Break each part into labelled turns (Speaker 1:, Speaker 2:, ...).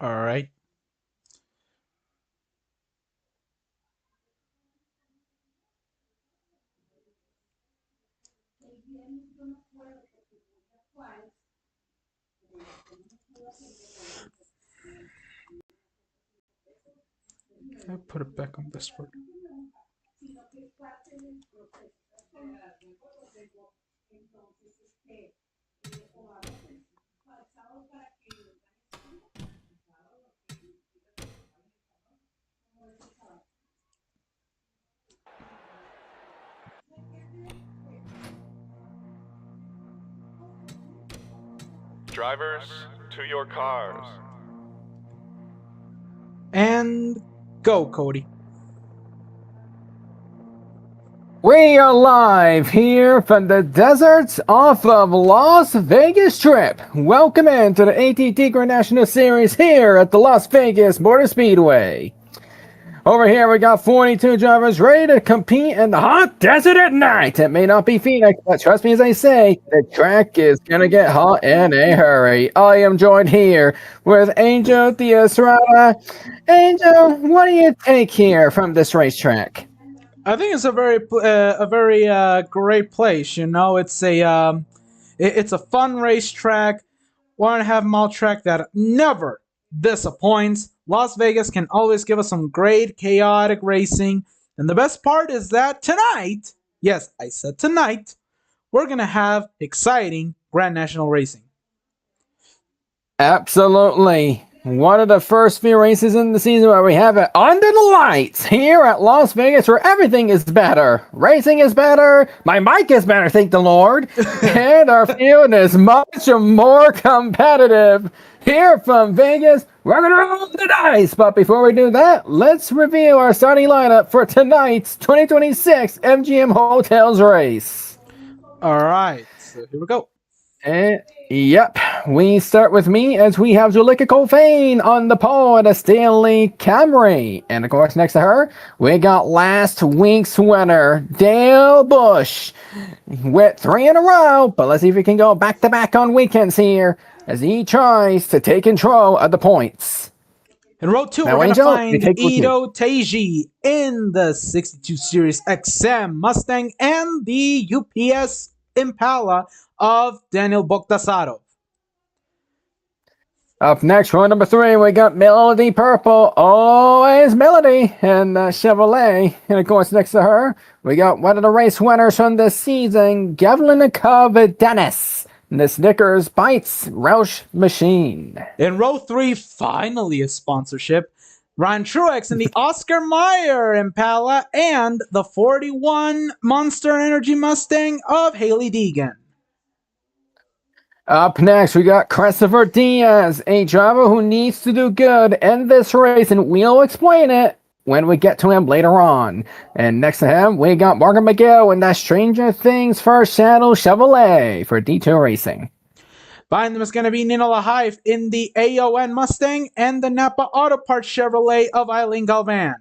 Speaker 1: All right. I put it back on this one.
Speaker 2: Drivers, to your cars.
Speaker 1: And go, Cody.
Speaker 3: We are live here from the deserts off of Las Vegas Strip. Welcome into the AT&T Grand National Series here at the Las Vegas Motor Speedway. Over here we got 42 drivers ready to compete in the hot desert at night. It may not be Phoenix, but trust me as I say, the track is going to get hot in a hurry. I am joined here with Angel Diaz-Rada. Angel, what do you take here from this racetrack?
Speaker 1: I think it's a very great place. You know, it's a fun racetrack, 1.5 mile track that never disappoints. Las Vegas can always give us some great chaotic racing, and the best part is that tonight, yes, I said tonight, we're gonna have exciting Grand National racing.
Speaker 3: Absolutely. One of the first few races in the season where we have it under the lights here at Las Vegas where everything is better. Racing is better. My mic is better, thank the Lord. And our field is much more competitive. Here from Vegas, we're going to roll the dice. But before we do that, let's review our starting lineup for tonight's 2026 MGM Hotels race.
Speaker 1: All right, so here we go.
Speaker 3: Yep, we start with me as we have Julika Colfane on the pole at a Stanley Camry. And of course, next to her, we got last week's winner, Dale Bush, with 3 in a row. But let's see if he can go back to back on weekends here as he tries to take control of the points.
Speaker 1: In row 2,
Speaker 3: Now,
Speaker 1: we're going to
Speaker 3: Angel,
Speaker 1: find Ito Teiji in the 62 Series XM Mustang and the UPS Impala of Daniel Bogdasarov.
Speaker 3: Up next, row number 3, we got Melody Purple, always Melody, and Chevrolet. And of course, next to her, we got one of the race winners from this season, Gavlinikov Dennis, the Snickers Bites Roush Machine.
Speaker 1: In row 3, finally a sponsorship, Ryan Truex in the Oscar Mayer Impala and the 41 Monster Energy Mustang of Haley Deegan.
Speaker 3: Up next, we got Christopher Diaz, a driver who needs to do good in this race, and we'll explain it when we get to him later on. And next to him, we got Morgan McGill in that Stranger Things for Shadow Chevrolet for D2 Racing.
Speaker 1: Behind them is going to be Nino Lahaif in the AON Mustang and the Napa Auto Parts Chevrolet of Eileen Galvan.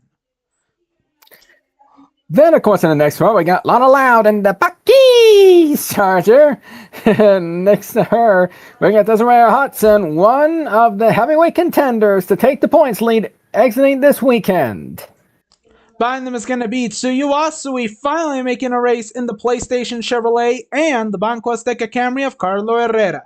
Speaker 3: Then, of course, in the next row, we got Lana Loud and the Bucky's Charger. And next to her, we got Desiree Hudson, one of the heavyweight contenders to take the points lead exiting this weekend.
Speaker 1: Behind them is going to be Tsuyu Asui, finally making a race in the PlayStation Chevrolet and the Banco Azteca Camry of Carlo Herrera.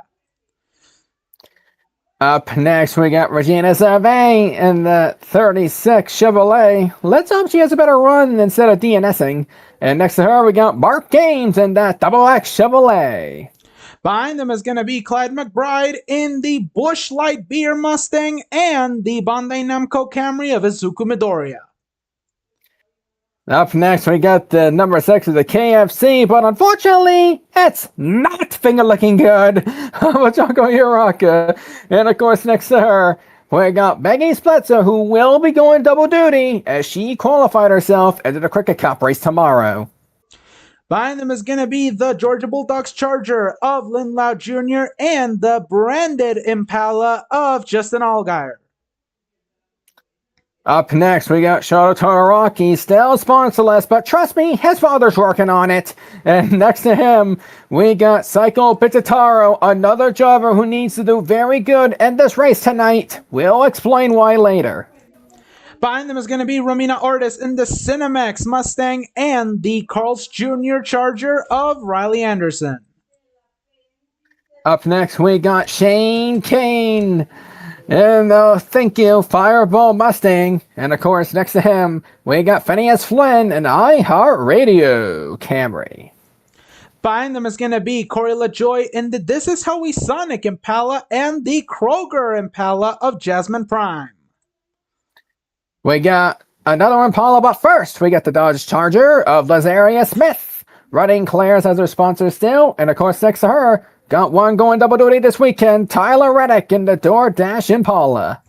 Speaker 3: Up next, we got Regina Servais in the 36 Chevrolet. Let's hope she has a better run instead of DNSing. And next to her, we got Mark Games in that Double X Chevrolet.
Speaker 1: Behind them is going to be Clyde McBride in the Busch Light Beer Mustang and the Bandai Namco Camry of Izuku Midoriya.
Speaker 3: Up next, we got the number 6 of the KFC, but unfortunately, it's not finger looking good. Choco Uraka. And of course, next to her, we got Maggie Splitzer, who will be going double duty as she qualified herself into the Cricket Cup race tomorrow.
Speaker 1: Behind them is going to be the Georgia Bulldogs Charger of Lynn Loud Jr. and the branded Impala of Justin Allgaier.
Speaker 3: Up next, we got Shoto Todoroki, still sponsorless, but trust me, his father's working on it. And next to him, we got Psycho Pitataro, another driver who needs to do very good in this race tonight. We'll explain why later.
Speaker 1: Behind them is going to be Romina Ortiz in the Cinemax Mustang and the Carl's Jr. Charger of Riley Anderson.
Speaker 3: Up next, we got Shane Kane in the Thank You Fireball Mustang. And of course, next to him, we got Phineas Flynn in iHeartRadio Camry.
Speaker 1: Behind them is going to be Corey LaJoy in the This Is How We Sonic Impala and the Kroger Impala of Jasmine Prime.
Speaker 3: We got another Impala, but first, we got the Dodge Charger of Lazaria Smith, running Claire's as her sponsor still. And of course, next to her, got one going double duty this weekend, Tyler Reddick in the DoorDash Impala.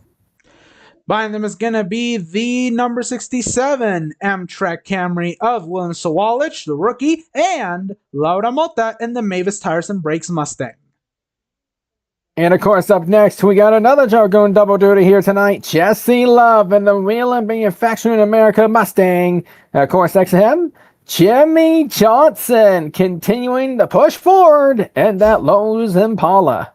Speaker 1: Behind them is going to be the number 67 Amtrak Camry of William Sawalich, the rookie, and Laura Mota in the Mavis Tires and Brakes Mustang.
Speaker 3: And of course, up next, we got another driver going double duty here tonight, Jesse Love in the Wheel and Manufacturing America Mustang. And of course, next to him, Jimmy Johnson continuing to push forward in that Lowe's Impala.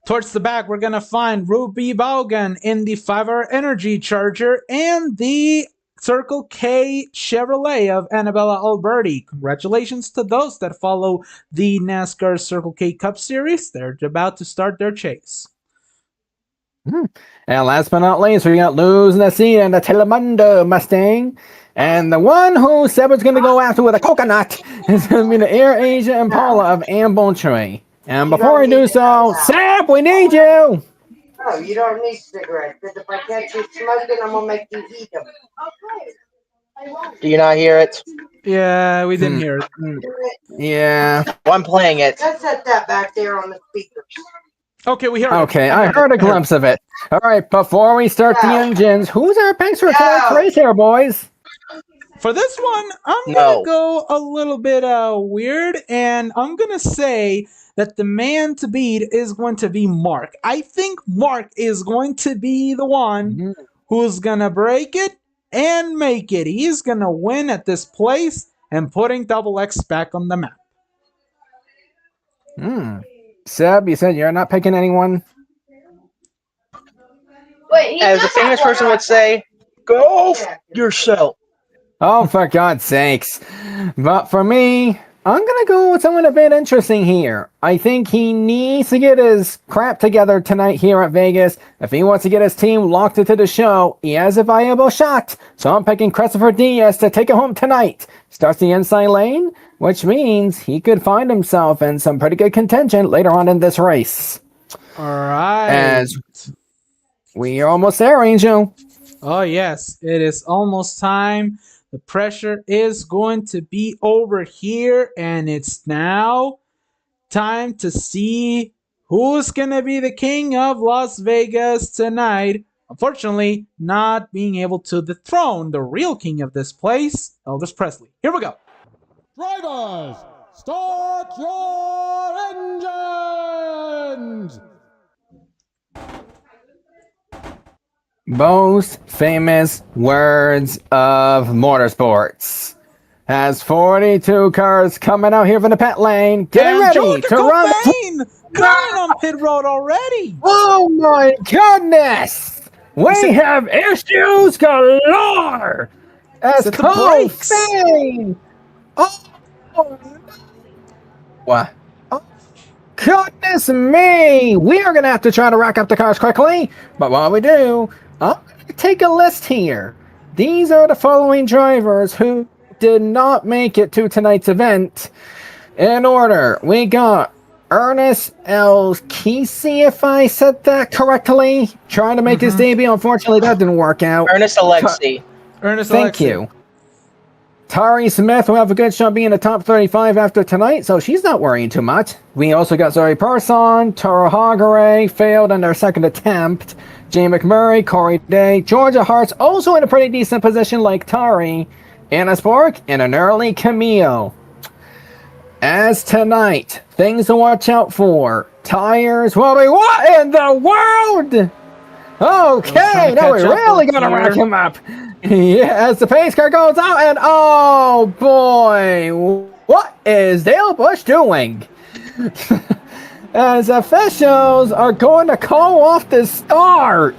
Speaker 1: Towards the back, we're going to find Ruby Vaughan in the 5-hour Energy Charger and the Circle K Chevrolet of Annabella Alberti. Congratulations to those that follow the NASCAR Circle K Cup Series. They're about to start their chase.
Speaker 3: And last but not least, we got Luz Nassia and the Telemundo Mustang. And the one who said was going to go after with a coconut is going to be the Air Asia Impala of Ann Bontre. And before we do so, Seb, we need you!
Speaker 4: No, you don't need cigarettes, because if I catch you smoking, I'm going to make you eat them. Okay.
Speaker 5: Do you not hear it?
Speaker 1: Yeah, we didn't hear it.
Speaker 3: Yeah.
Speaker 5: Well, I'm playing it.
Speaker 4: Let's set that back there on the speakers.
Speaker 1: Okay, we heard it.
Speaker 3: Okay, I heard a glimpse of it. All right, before we start the engines, who's our picks for tonight's race here, boys?
Speaker 1: For this one, I'm
Speaker 5: No.
Speaker 1: going to go a little bit weird, and I'm going to say that the man to beat is going to be Mark. I think Mark is going to be the one who's going to break it and make it. He's going to win at this place and putting Double X back on the map.
Speaker 3: Seb, you said you're not picking anyone?
Speaker 4: Wait,
Speaker 5: As a famous person would say, go f- yourself.
Speaker 3: Oh, for God's sakes. But for me, I'm going to go with someone a bit interesting here. I think he needs to get his crap together tonight here at Vegas. If he wants to get his team locked into the show, he has a viable shot. So I'm picking Christopher Diaz to take it home tonight. Starts the inside lane, which means he could find himself in some pretty good contention later on in this race.
Speaker 1: All right.
Speaker 3: As we are almost there, Angel.
Speaker 1: Oh, yes. It is almost time. The pressure is going to be over here, and it's now time to see who's going to be the king of Las Vegas tonight. Unfortunately, not being able to dethrone the real king of this place, Elvis Presley. Here we go.
Speaker 6: Drivers, start your engines!
Speaker 3: Most famous words of motorsports. Has 42 cars coming out here from the pit lane. Get
Speaker 1: And
Speaker 3: ready
Speaker 1: Georgia
Speaker 3: to run.
Speaker 1: crying on pit road already.
Speaker 3: Oh my goodness! We have issues galore! As
Speaker 1: Set the
Speaker 3: Cole
Speaker 1: brakes.
Speaker 3: Fane. Oh, what? Oh, goodness me! We are gonna have to try to rack up the cars quickly, but while we do, I'm gonna take a list here. These are the following drivers who did not make it to tonight's event. In order, we got Ernest L. Kesey, if I said that correctly. Trying to make his debut. Unfortunately, that didn't work out.
Speaker 5: Ernest Alexi.
Speaker 1: Ernest
Speaker 3: Thank
Speaker 1: Alexi.
Speaker 3: you. Tari Smith will have a good shot being in the top 35 after tonight, so she's not worrying too much. We also got Zoe Person, Tara Hagare, failed in their second attempt. Jay McMurray, Corey Day, Georgia Hart's also in a pretty decent position like Tari. Anna Spork, and an early Camille. As tonight, things to watch out for. Tires will be what in the world? Okay, now we're really gonna rack him up. Yeah, as the pace car goes out, and oh boy, what is Dale Bush doing? As officials are going to call off the start.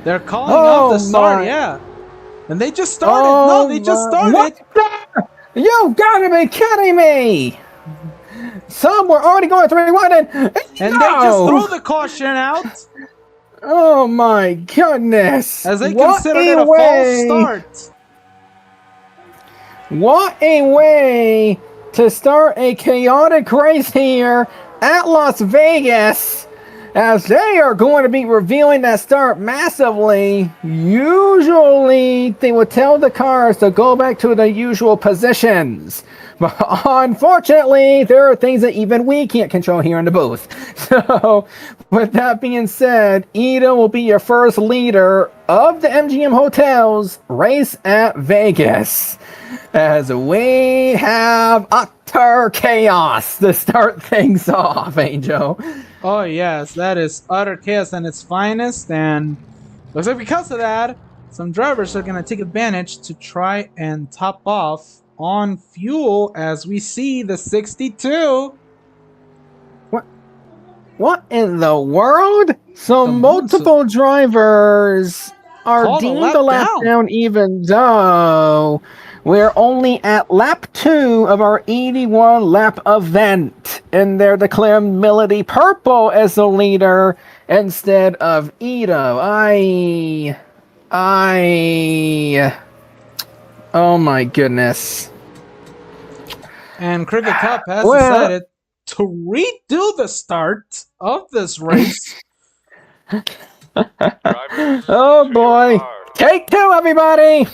Speaker 1: They're calling off the start, yeah. And they just started. No, they just started.
Speaker 3: What the? You gotta be kidding me! Some were already going 3-1 and
Speaker 1: they just throw the caution out.
Speaker 3: Oh my goodness!
Speaker 1: As they considered it a false start.
Speaker 3: What a way to start a chaotic race here at Las Vegas, as they are going to be revealing that start massively. Usually they would tell the cars to go back to their usual positions, but unfortunately there are things that even we can't control here in the booth. So with that being said, Ida will be your first leader of the MGM Hotels race at Vegas, as we have utter chaos to start things off, Angel.
Speaker 1: Oh yes, that is utter chaos in its finest, and looks like because of that, some drivers are going to take advantage to try and top off on fuel, as we see the 62.
Speaker 3: What in the world? So multiple drivers are deemed a lap down, even though we're only at lap 2 of our 81 lap event, and they're declaring Melody Purple as the leader instead of Ito. Oh my goodness.
Speaker 1: And Cricket Cup has decided to redo the start of this race.
Speaker 3: Oh boy. Take 2, everybody!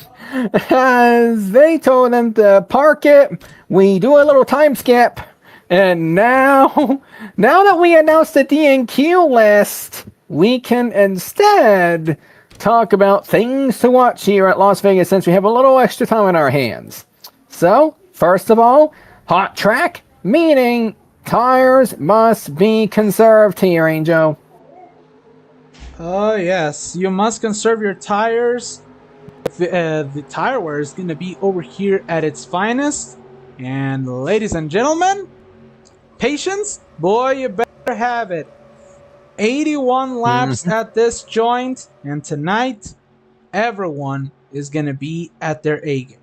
Speaker 3: As they told them to park it, we do a little time skip. And now that we announced the DNQ list, we can instead talk about things to watch here at Las Vegas, since we have a little extra time on our hands. So, first of all, hot track, meaning tires must be conserved here, Angel.
Speaker 1: Oh yes, you must conserve your tires. The tire wear is going to be over here at its finest. And ladies and gentlemen, patience, boy, you better have it. 81 laps at this joint, and tonight, everyone is going to be at their A game.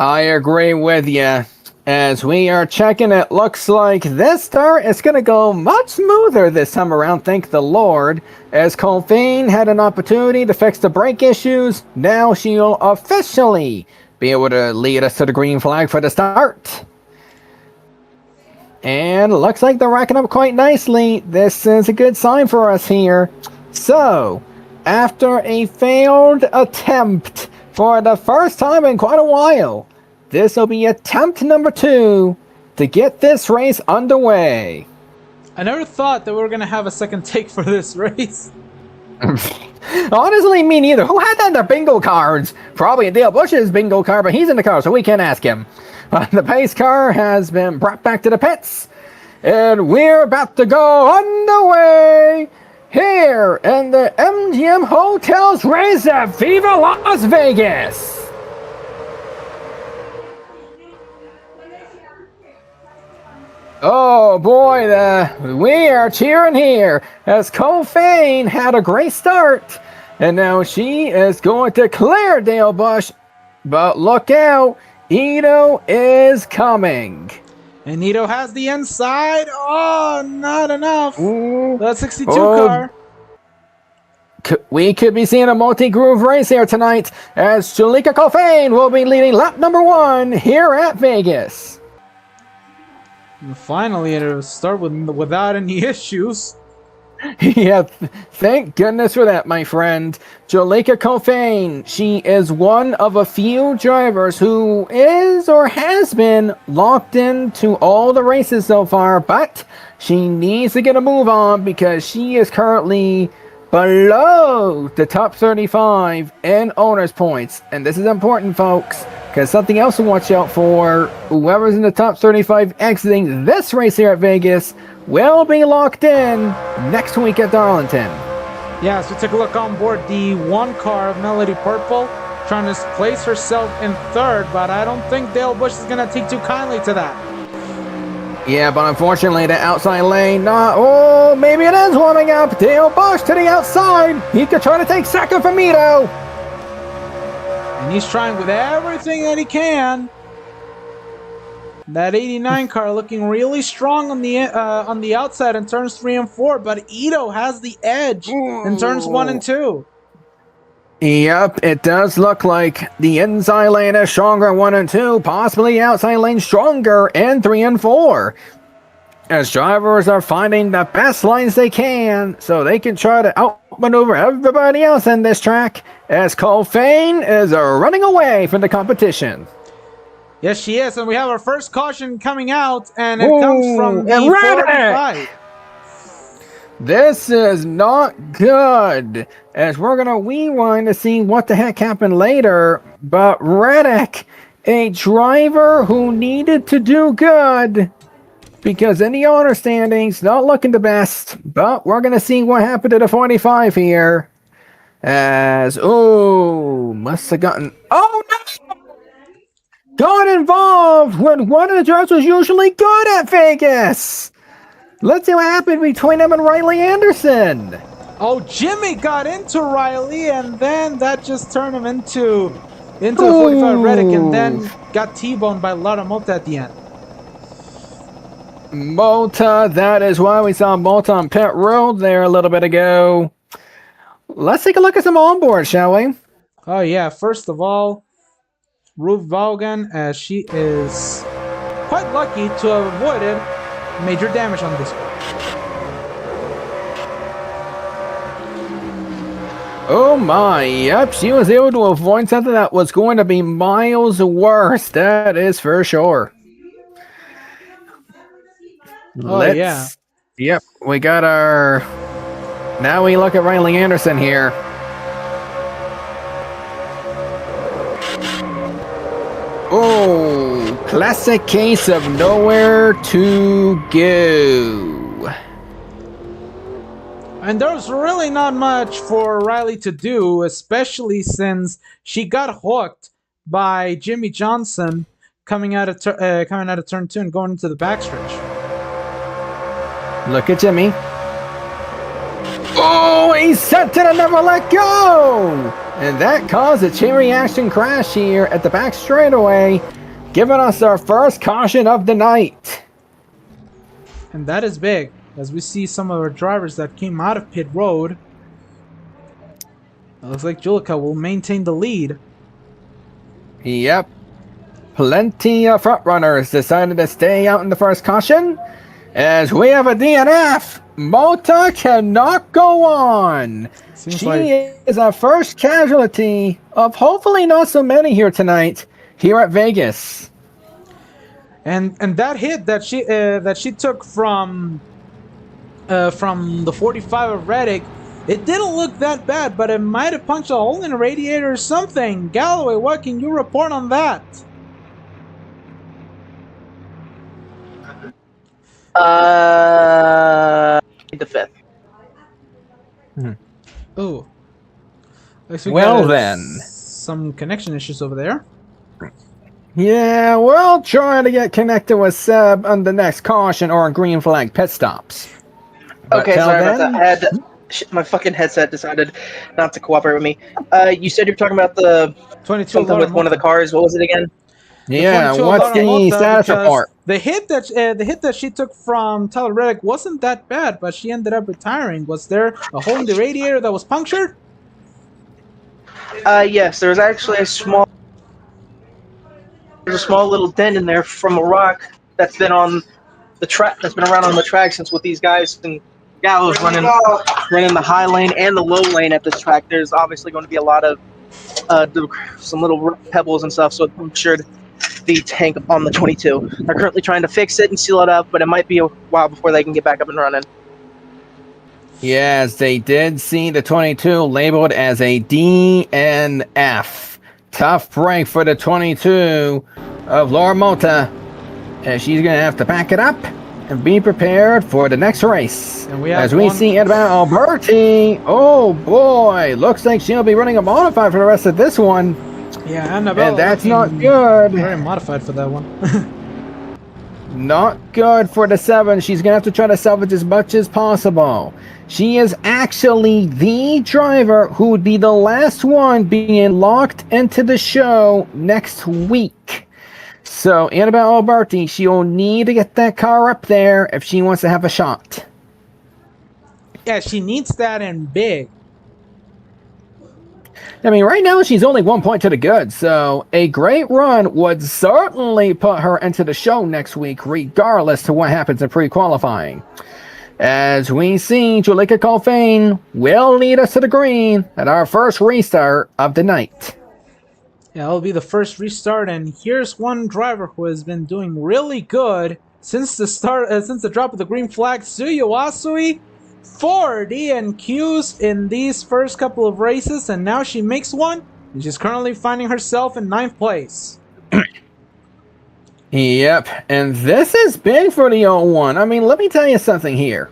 Speaker 3: I agree with you. As we are checking, it looks like this start is going to go much smoother this time around, thank the Lord. As Colfane had an opportunity to fix the brake issues, now she'll officially be able to lead us to the green flag for the start. And looks like they're racking up quite nicely. This is a good sign for us here. So, after a failed attempt for the first time in quite a while, this will be attempt number 2 to get this race underway.
Speaker 1: I never thought that we were going to have a second take for this race.
Speaker 3: Honestly, me neither. Who had that in their bingo cards? Probably Dale Bush's bingo card, but he's in the car, so we can't ask him. The pace car has been brought back to the pits, and we're about to go underway here in the MGM Hotels race at Viva Las Vegas. Oh boy, we are cheering here as Colfane had a great start, and now she is going to clear Dale Bush. But look out, Ito is coming.
Speaker 1: And Ito has the inside. Oh, not enough. That 62 car.
Speaker 3: We could be seeing a multi-groove race here tonight, as Jalika Colfane will be leading lap number 1 here at Vegas.
Speaker 1: And finally, it'll start without any issues.
Speaker 3: Yeah, thank goodness for that, my friend. Jalika Colfane, she is one of a few drivers who is or has been locked into all the races so far, but she needs to get a move on because she is currently below the top 35 in owners points. And this is important, folks. Because something else to watch out for, whoever's in the top 35 exiting this race here at Vegas will be locked in next week at Darlington.
Speaker 1: Yeah, so take a look on board. The one car of Melody Purple trying to place herself in third, but I don't think Dale Bush is going to take too kindly to that.
Speaker 3: Yeah, but unfortunately the outside lane, maybe it is warming up. Dale Bush to the outside. He could try to take second from Ito.
Speaker 1: And he's trying with everything that he can. That 89 car looking really strong on the outside in turns 3 and 4, but Ito has the edge in turns 1 and 2.
Speaker 3: Yep, it does look like the inside lane is stronger in 1 and 2, possibly outside lane stronger in 3 and 4. As drivers are finding the best lines they can so they can try to outmaneuver everybody else in this track as Cole Fane is running away from the competition.
Speaker 1: Yes, she is, and we have our first caution coming out, and it comes from the 45.
Speaker 3: This is not good, as we're going to rewind to see what the heck happened later, but Reddick, a driver who needed to do good, because in the owner standings, not looking the best, but we're going to see what happened to the 45 here, as, must have gotten, no! Got involved when one of the drivers was usually good at Vegas. Let's see what happened between him and Riley Anderson.
Speaker 1: Oh, Jimmy got into Riley, and then that just turned him into the 45 Reddick, and then got T-boned by Lara Mota at the end.
Speaker 3: Mota, that is why we saw Mota on pit road there a little bit ago. Let's take a look at some onboard, shall we?
Speaker 1: Oh yeah, first of all, Ruth Vaughan, as she is quite lucky to have avoided major damage on this one.
Speaker 3: Oh my, yep, she was able to avoid something that was going to be miles worse, that is for sure.
Speaker 1: Yeah.
Speaker 3: Yep, we got our... Now we look at Riley Anderson here. Oh, classic case of nowhere to go.
Speaker 1: And there's really not much for Riley to do, especially since she got hooked by Jimmy Johnson coming out of turn 2 and going into the backstretch.
Speaker 3: Look at Jimmy. Oh, he set it and never let go! And that caused a chain reaction crash here at the back straightaway, giving us our first caution of the night.
Speaker 1: And that is big, as we see some of our drivers that came out of pit road. It looks like Julika will maintain the lead.
Speaker 3: Yep. Plenty of front runners decided to stay out in the first caution. As we have a DNF, Mota cannot go on. She is our first casualty of hopefully not so many here tonight, here at Vegas.
Speaker 1: And that hit that she took from the 45 of Reddick, it didn't look that bad, but it might have punched a hole in a radiator or something. Galloway, what can you report on that?
Speaker 5: The fifth.
Speaker 1: Oh.
Speaker 3: Well then.
Speaker 1: Some connection issues over there.
Speaker 3: Yeah, we'll try to get connected with Seb on the next caution or green flag pit stops.
Speaker 5: Okay, sorry about that. My fucking headset decided not to cooperate with me. You said you were talking about the
Speaker 1: 22
Speaker 5: something with one of the cars. What was it again?
Speaker 3: Yeah, what's the status report?
Speaker 1: The hit that she took from Tyler Reddick wasn't that bad, but she ended up retiring. Was there a hole in the radiator that was punctured?
Speaker 5: Yes, there was actually a small little dent in there from a rock that's been on the track. That's been around on the track since with these guys and Gallows running the high lane and the low lane at this track. There's obviously going to be a lot of some little pebbles and stuff, so it punctured the tank on the 22. They're currently trying to fix it and seal it up, but it might be a while before they can get back up and running.
Speaker 3: Yes, they did see the 22 labeled as a DNF. tough break for the 22 of Laura Mota, as she's going to have to back it up and be prepared for the next race.
Speaker 1: And we have
Speaker 3: as we see Annabelle Alberti, oh boy, looks like she'll be running a modified for the rest of this one.
Speaker 1: Yeah, Annabelle.
Speaker 3: And that's not good.
Speaker 1: Very modified for that one.
Speaker 3: Not good for the 7. She's going to have to try to salvage as much as possible. She is actually the driver who would be the last one being locked into the show next week. So Annabelle Alberti, she'll need to get that car up there if she wants to have a shot.
Speaker 1: Yeah, she needs that in big.
Speaker 3: I mean, right now she's only 1 point to the good, so a great run would certainly put her into the show next week, regardless to what happens in pre-qualifying. As we see, Julika Colfane will lead us to the green at our first restart of the night.
Speaker 1: Yeah, it'll be the first restart, and here's one driver who has been doing really good since the drop of the green flag. Tsuyu Asui, 4 DNQs in these first couple of races, and now she makes one, and she's currently finding herself in 9th place.
Speaker 3: Yep, and this is big for the 01. I mean, let me tell you something here.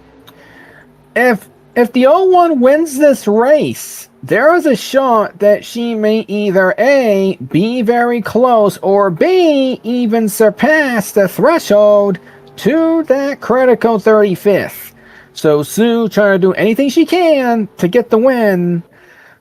Speaker 3: If the 01 wins this race, there is a shot that she may either A, be very close, or B, even surpass the threshold to that critical 35th. So Sue trying to do anything she can to get the win.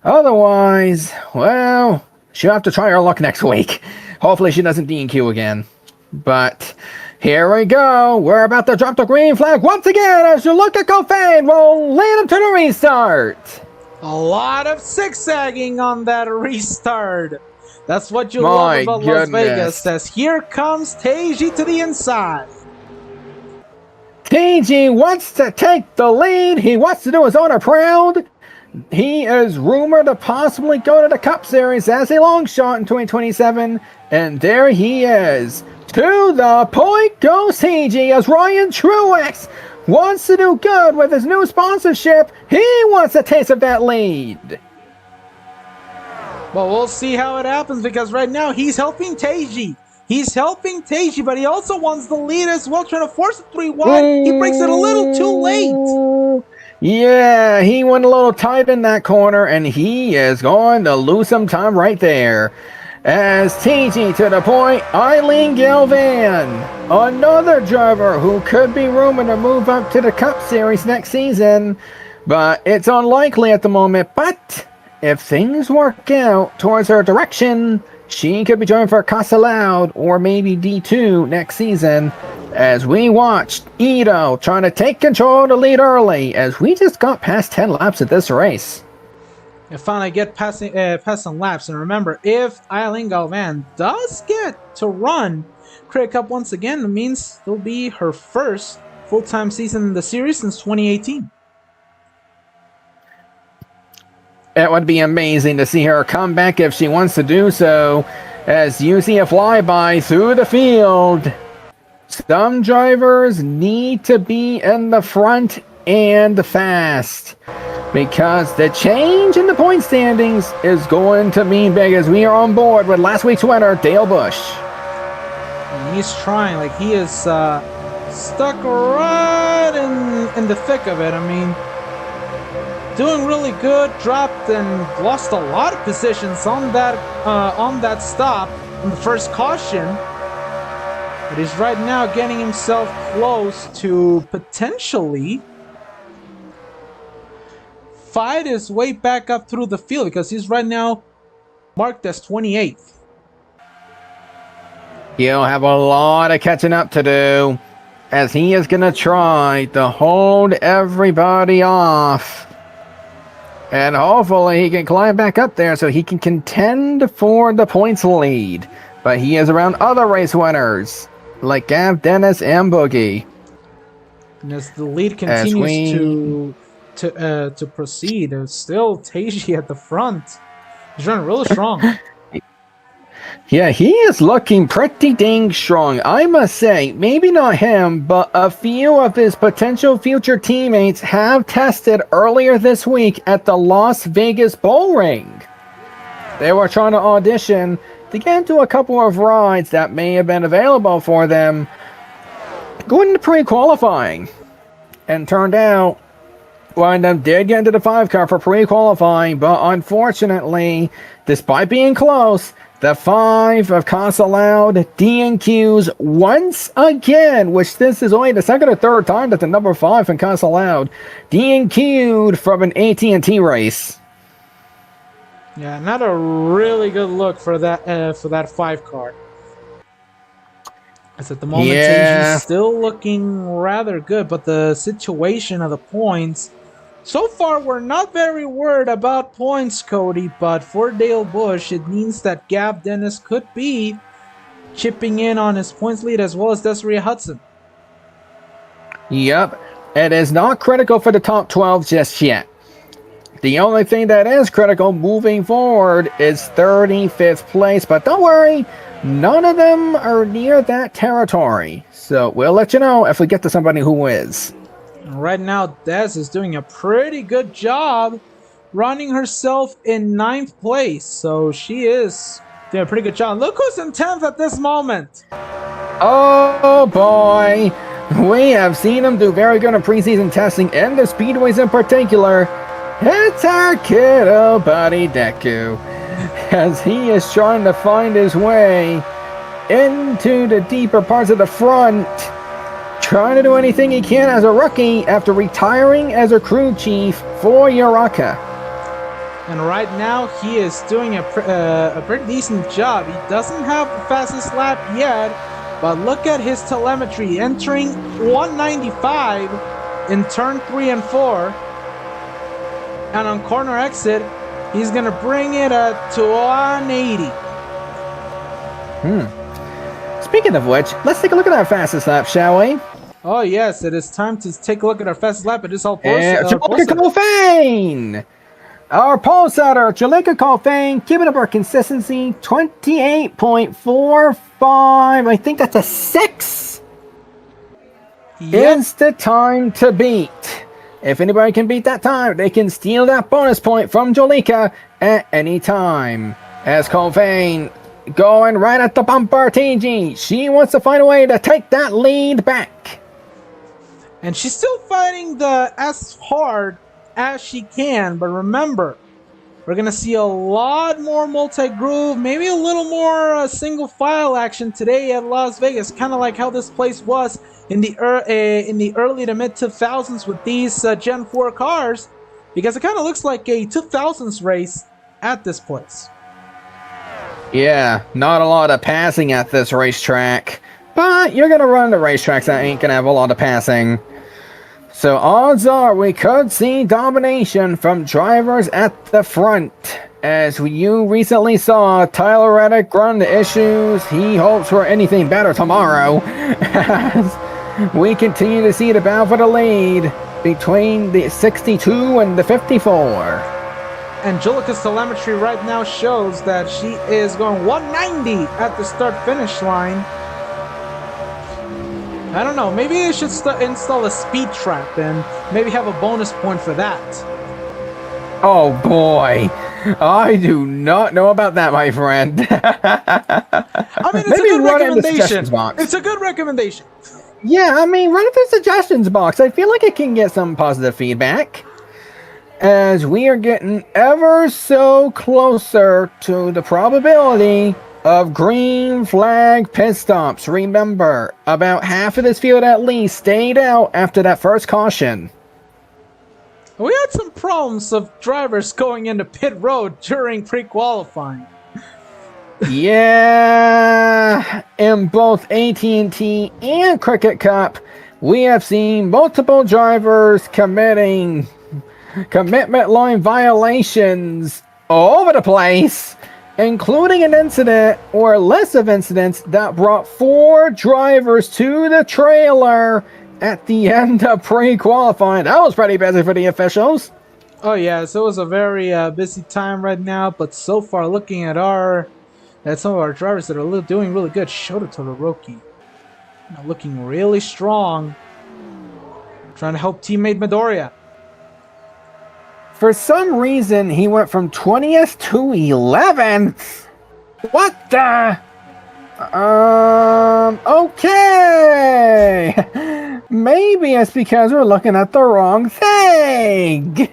Speaker 3: Otherwise, well, she'll have to try her luck next week. Hopefully she doesn't DNQ again. But here we go. We're about to drop the green flag once again as you look at Colfane. We'll lead him to the restart.
Speaker 1: A lot of zigzagging on that restart. That's what you love about Las Vegas. As here comes Teiji to the inside.
Speaker 3: Teiji wants to take the lead. He wants to do his owner proud. He is rumored to possibly go to the Cup Series as a long shot in 2027. And there he is. To the point goes Teiji as Ryan Truex wants to do good with his new sponsorship. He wants a taste of that lead.
Speaker 1: Well, we'll see how it happens because right now he's helping Teiji. He's helping Teiji, but he also wants the lead as well, trying to force it 3 wide. He breaks it a little too late.
Speaker 3: Yeah, he went a little tight in that corner, and he is going to lose some time right there. As Teiji to the point, Eileen Galvan, another driver who could be rumored to move up to the Cup Series next season, but it's unlikely at the moment. But if things work out towards her direction, she could be joining for Casa Loud or maybe D2 next season. As we watched Ito trying to take control of the lead early, as we just got past 10 laps at this race.
Speaker 1: And finally get past some laps. And remember, if Eileen Galvan does get to run Credit Cup once again, it means it'll be her first full-time season in the series since 2018.
Speaker 3: It would be amazing to see her come back if she wants to do so. As you see a flyby through the field, some drivers need to be in the front and fast, because the change in the point standings is going to mean big, as we are on board with last week's winner, Dale Busch.
Speaker 1: And he's trying, like he is stuck right in the thick of it. I mean, doing really good, dropped and lost a lot of positions on that stop in the first caution. But he's right now getting himself close to potentially fight his way back up through the field, because he's right now marked as 28th.
Speaker 3: He'll have a lot of catching up to do, as he is going to try to hold everybody off. And hopefully he can climb back up there so he can contend for the points lead. But he is around other race winners like Gav, Dennis, and Boogie.
Speaker 1: And as the lead continues to proceed, there's still Teiji at the front. He's running really strong.
Speaker 3: Yeah, he is looking pretty dang strong. I must say, maybe not him, but a few of his potential future teammates have tested earlier this week at the Las Vegas Bull Ring. They were trying to audition to get into a couple of rides that may have been available for them going into pre-qualifying. And turned out one of them did get into the 5 car for pre-qualifying, but unfortunately, despite being close, the 5 of Casa Loud DNQs once again, which this is only the second or third time that the number 5 from Casa Loud DNQ'd from an AT&T race.
Speaker 1: Yeah, not a really good look for that 5 car. As at the moment, Asia's still looking rather good, but the situation of the points, so far we're not very worried about points, Cody, but for Dale Busch, it means that Gav Dennis could be chipping in on his points lead as well as Desiree Hudson.
Speaker 3: Yep, it is not critical for the top 12 just yet. The only thing that is critical moving forward is 35th place, but don't worry, none of them are near that territory. So we'll let you know if we get to somebody who is.
Speaker 1: Right now, Des is doing a pretty good job running herself in 9th place. So she is doing a pretty good job. Look who's in 10th at this moment.
Speaker 3: Oh boy, we have seen him do very good in preseason testing and the speedways in particular. It's our kiddo buddy Deku, as he is trying to find his way into the deeper parts of the front, trying to do anything he can as a rookie after retiring as a crew chief for Uraka.
Speaker 1: And right now, he is doing a pretty decent job. He doesn't have the fastest lap yet, but look at his telemetry, entering 195 in turn 3 and 4. And on corner exit, he's going to bring it to 180.
Speaker 3: Speaking of which, let's take a look at our fastest lap, shall we?
Speaker 1: Oh, yes, it is time to take a look at our fastest lap. It is all
Speaker 3: Jalika Colfane! Our pole setter, Jalika Colfane, keeping up our consistency, 28.45. I think that's a 6.
Speaker 1: Yep.
Speaker 3: Is the time to beat. If anybody can beat that time, they can steal that bonus point from Jolika at any time. As Colfane going right at the bumper, TG. She wants to find a way to take that lead back.
Speaker 1: And she's still fighting as hard as she can, but remember, we're going to see a lot more multi-groove, maybe a little more single file action today at Las Vegas, kind of like how this place was in the early to mid 2000s with these Gen 4 cars, because it kind of looks like a 2000s race at this place.
Speaker 3: Yeah, not a lot of passing at this racetrack, but you're going to run the racetracks that ain't going to have a lot of passing. So odds are we could see domination from drivers at the front. As you recently saw Tyler Reddick run the issues, he hopes for anything better tomorrow. As we continue to see the battle for the lead between the 62 and the 54.
Speaker 1: Angelica's telemetry right now shows that she is going 190 at the start-finish line. I don't know, maybe I should install a speed trap and maybe have a bonus point for that.
Speaker 3: Oh boy, I do not know about that, my friend.
Speaker 1: I mean, it's a good recommendation. It's a good recommendation.
Speaker 3: Yeah, I mean, run it through the suggestions box. I feel like it can get some positive feedback. As we are getting ever so closer to the probability of green flag pit stops. Remember, about half of this field at least stayed out after that first caution.
Speaker 1: We had some problems of drivers going into pit road during pre-qualifying.
Speaker 3: Yeah, in both AT&T and Cricket Cup, we have seen multiple drivers committing commitment line violations all over the place, including an incident or a list of incidents that brought 4 drivers to the trailer at the end of pre-qualifying. That was pretty busy for the officials.
Speaker 1: Oh yeah, so it was a very busy time right now, but so far looking at some of our drivers that are doing really good. Shota Todoroki looking really strong, trying to help teammate Midoriya.
Speaker 3: For some reason, he went from 20th to 11th. What the? Okay. Maybe it's because we're looking at the wrong thing.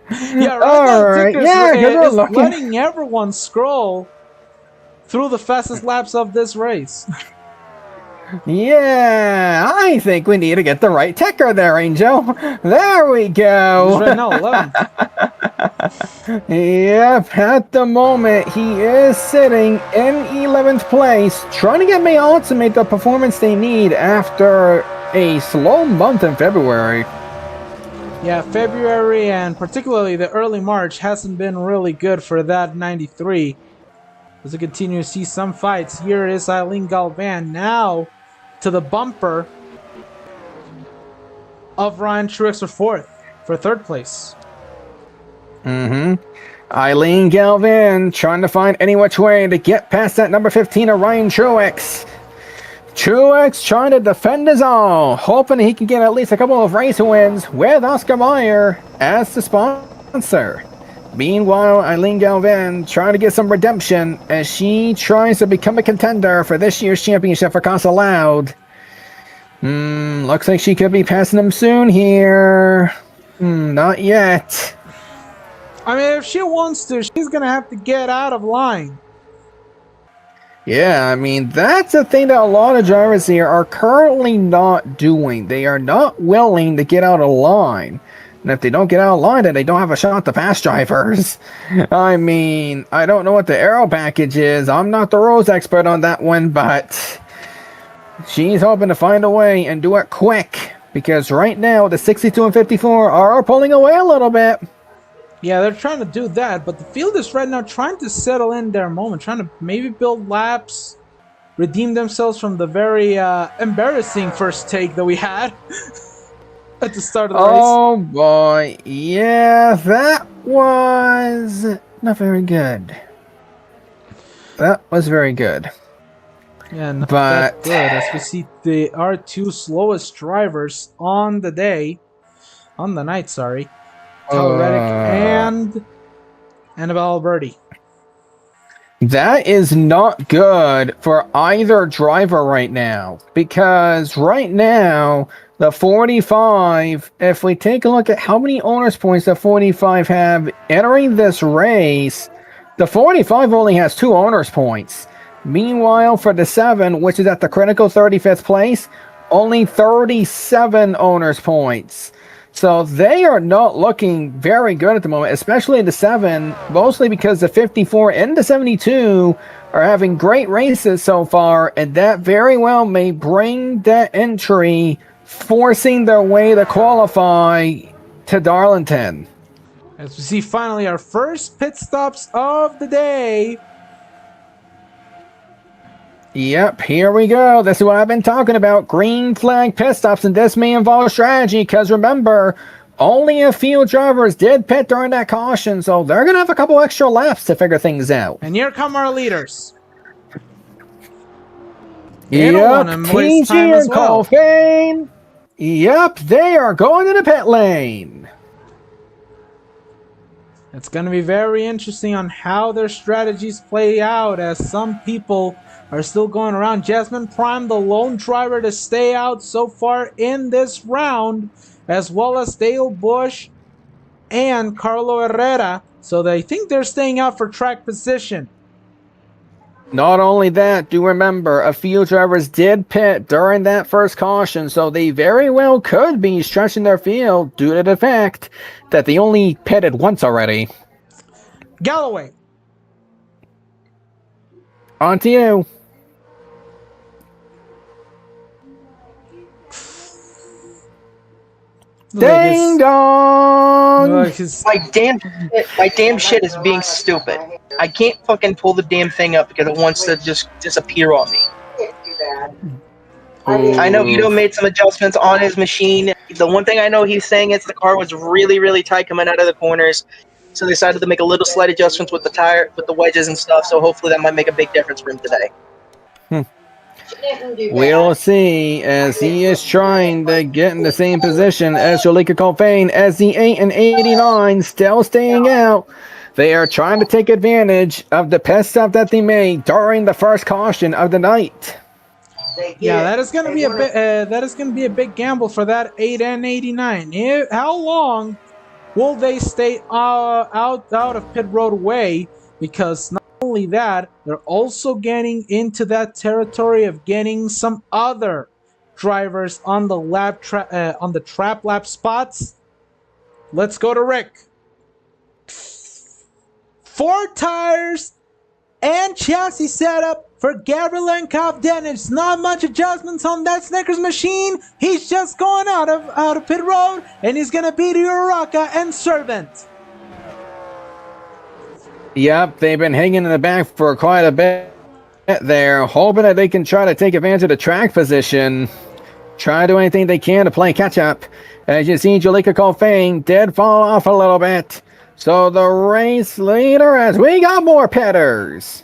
Speaker 1: Yeah, right
Speaker 3: All
Speaker 1: now
Speaker 3: right.
Speaker 1: Ticker's
Speaker 3: Yeah, 'cause we're
Speaker 1: is
Speaker 3: looking.
Speaker 1: letting everyone scroll through the fastest laps of this race.
Speaker 3: Yeah, I think we need to get the right ticker there, Angel. There we
Speaker 1: He's
Speaker 3: go.
Speaker 1: right now 11th.
Speaker 3: Yep, at the moment, he is sitting in 11th place, trying to get Mayon to make the performance they need after a slow month in February.
Speaker 1: Yeah, February and particularly the early March hasn't been really good for that 93. As we continue to see some fights, here is Eileen Galvan now to the bumper of Ryan Truex for third place.
Speaker 3: Eileen Galvin trying to find any which way to get past that number 15 of Ryan Truex. Truex trying to defend his all, hoping he can get at least a couple of race wins with Oscar Mayer as the sponsor. Meanwhile, Eileen Galvin trying to get some redemption as she tries to become a contender for this year's championship for Casa Loud. Looks like she could be passing him soon here. Not yet.
Speaker 1: I mean, if she wants to, she's going to have to get out of line.
Speaker 3: Yeah, I mean, that's the thing that a lot of drivers here are currently not doing. They are not willing to get out of line. And if they don't get out of line, then they don't have a shot to pass drivers. I mean, I don't know what the aero package is. I'm not the rules expert on that one, but she's hoping to find a way and do it quick. Because right now, the 62 and 54 are pulling away a little bit.
Speaker 1: Yeah, they're trying to do that, but the field is right now trying to settle in their moment, trying to maybe build laps, redeem themselves from the very embarrassing first take that we had at the start of the race.
Speaker 3: Oh boy, yeah, that was not very good. That was very good.
Speaker 1: Yeah, not
Speaker 3: But-
Speaker 1: that good, as we see our two slowest drivers on the night, sorry. Tyler Reddick and Annabelle Alberti.
Speaker 3: That is not good for either driver right now. Because right now, the 45, if we take a look at how many owner's points the 45 have entering this race, the 45 only has 2 owner's points. Meanwhile, for the 7, which is at the critical 35th place, only 37 owner's points. So they are not looking very good at the moment, especially the 7, mostly because the 54 and the 72 are having great races so far, and that very well may bring that entry, forcing their way to qualify to Darlington.
Speaker 1: As we see finally our first pit stops of the day.
Speaker 3: Yep, here we go. This is what I've been talking about. Green flag pit stops, and this may involve strategy, because remember, only a few drivers did pit during that caution, so they're going to have a couple extra laps to figure things out.
Speaker 1: And here come our leaders. They don't wanna waste time
Speaker 3: TG
Speaker 1: as
Speaker 3: and
Speaker 1: well.
Speaker 3: Colfane. Yep, they are going to the pit lane.
Speaker 1: It's going to be very interesting on how their strategies play out, as some people are still going around. Jasmine Prime, the lone driver to stay out so far in this round, as well as Dale Bush and Carlo Herrera. So they think they're staying out for track position.
Speaker 3: Not only that, do remember, a few drivers did pit during that first caution, so they very well could be stretching their field due to the fact that they only pitted once already.
Speaker 1: Galloway.
Speaker 3: On to you. Ding dong!
Speaker 5: My damn shit is being stupid. I can't fucking pull the damn thing up because it wants to just disappear on me. I know Guido made some adjustments on his machine. The one thing I know he's saying is the car was really, really tight coming out of the corners. So they decided to make a little slight adjustments with the tire, with the wedges and stuff. So hopefully that might make a big difference for him today.
Speaker 4: She didn't do
Speaker 3: We'll
Speaker 4: that.
Speaker 3: see as he is trying to get in the same position as Jalika Colfane as the 8 and 89 still staying out. They are trying to take advantage of the pit stop that they made during the first caution of the night.
Speaker 1: Yeah, that is going to be a bit. That is going to be a big gamble for that 8 and 89. How long will they stay out of pit road way? Because not only that, they're also getting into that territory of getting some other drivers on the on the trap lap spots. Let's go to Rick. 4 tires and chassis setup for Gavrilenkov Dennis. Not much adjustments on that Snickers machine. He's just going out of pit road, and he's gonna beat Uraka and Servant.
Speaker 3: Yep, they've been hanging in the back for quite a bit there, hoping that they can try to take advantage of the track position. Try to do anything they can to play catch up. As you see, Jalika Colfane did fall off a little bit. So the race leader, as we got more pitters.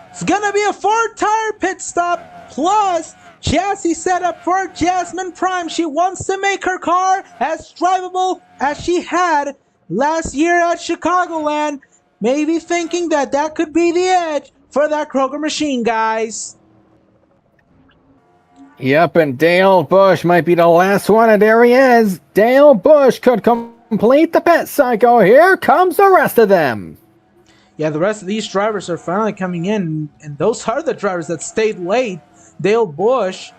Speaker 1: It's gonna be a 4-tire pit stop plus chassis setup for Jasmine Prime. She wants to make her car as drivable as she had last year at Chicagoland. Maybe thinking that that could be the edge for that Kroger machine, guys.
Speaker 3: Yep, and Dale Bush might be the last one, and there he is. Dale Bush could complete the pit cycle. Here comes the rest of them.
Speaker 1: Yeah, the rest of these drivers are finally coming in, and those are the drivers that stayed late. Dale Bush,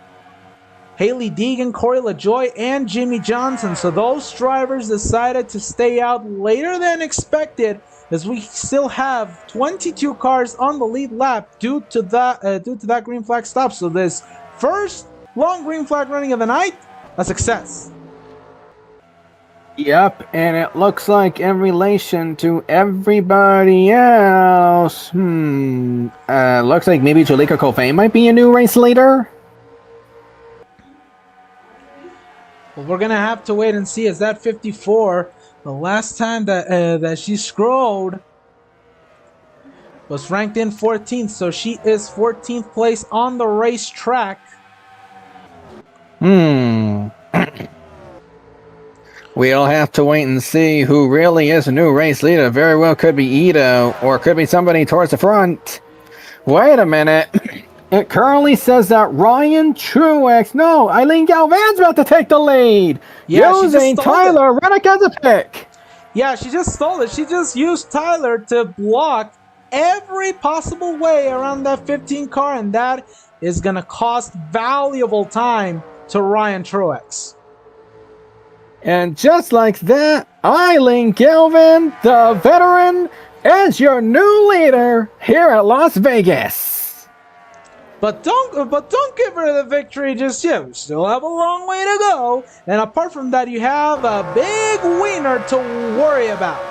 Speaker 1: Haley Deegan, Corey LaJoy, and Jimmy Johnson. So those drivers decided to stay out later than expected, as we still have 22 cars on the lead lap due to that green flag stop. So this first long green flag running of the night, a success.
Speaker 3: Yep, and it looks like in relation to everybody else, looks like maybe Jalika Colfane might be a new race leader.
Speaker 1: Well, we're gonna have to wait and see. Is that 54? The last time that she scrolled was ranked in 14th, so she is 14th place on the racetrack.
Speaker 3: We'll have to wait and see who really is a new race leader. Very well could be Ito, or could be somebody towards the front. Wait a minute. It currently says that Ryan Truex, no, Eileen Galvan's about to take the lead.
Speaker 1: Yeah,
Speaker 3: using Tyler Reddick as a pick.
Speaker 1: Yeah, she just stole it. She just used Tyler to block every possible way around that 15 car, and that is going to cost valuable time to Ryan Truex.
Speaker 3: And just like that, Eileen Galvin, the veteran, is your new leader here at Las Vegas.
Speaker 1: But don't give her the victory just yet. We still have a long way to go. And apart from that, you have a big wiener to worry about.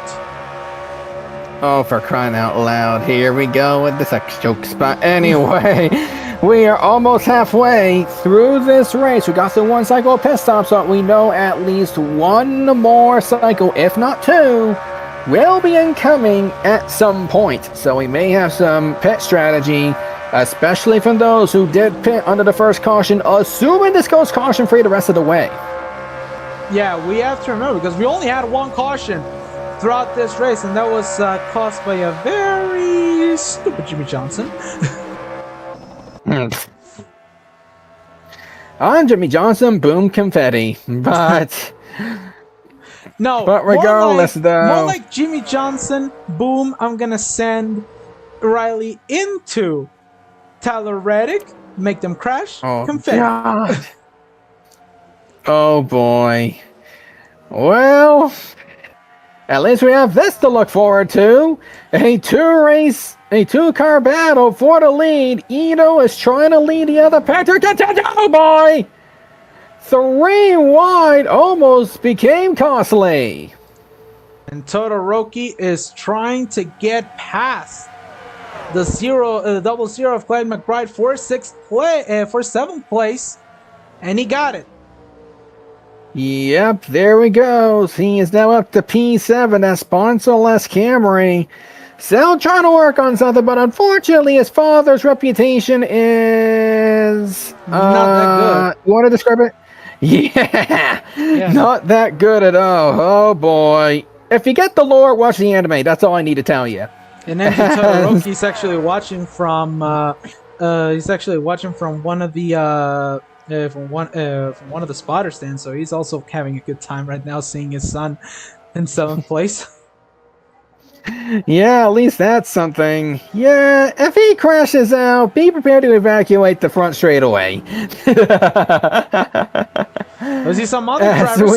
Speaker 3: Oh, for crying out loud. Here we go with the sex joke spot. Anyway, we are almost halfway through this race. We got the one cycle of pit stop, so we know at least one more cycle, if not two, will be incoming at some point. So we may have some pit strategy, especially from those who did pit under the first caution, assuming this goes caution free the rest of the way.
Speaker 1: Yeah, we have to remember, because we only had one caution throughout this race, and that was caused by a very stupid Jimmy Johnson.
Speaker 3: On Jimmy Johnson, boom, confetti. But
Speaker 1: no,
Speaker 3: but regardless,
Speaker 1: more like Jimmy Johnson, boom, I'm gonna send Riley into Tyler Reddick, make them crash, confetti.
Speaker 3: God. Oh boy. Well, at least we have this to look forward to. A two-car battle for the lead. Ito is trying to lead the other pack. Oh boy! 3 wide almost became costly.
Speaker 1: And Todoroki is trying to get past the double zero of Clyde McBride for 7th place, and he got it.
Speaker 3: Yep, there we go. He is now up to P7. That sponsor-less Camry. still trying to work on something, but unfortunately his father's reputation is...
Speaker 1: Not that good.
Speaker 3: You want to describe it? Yeah, not that good at all. Oh boy. If you get the lore, watch the anime. That's all I need to tell you.
Speaker 1: And then Todoroki's actually watching from he's actually watching from one of the from one of the spotter stands, so he's also having a good time right now seeing his son in 7th place.
Speaker 3: Yeah, at least that's something. Yeah, if he crashes out, be prepared to evacuate the front straight away.
Speaker 1: I see some other drivers,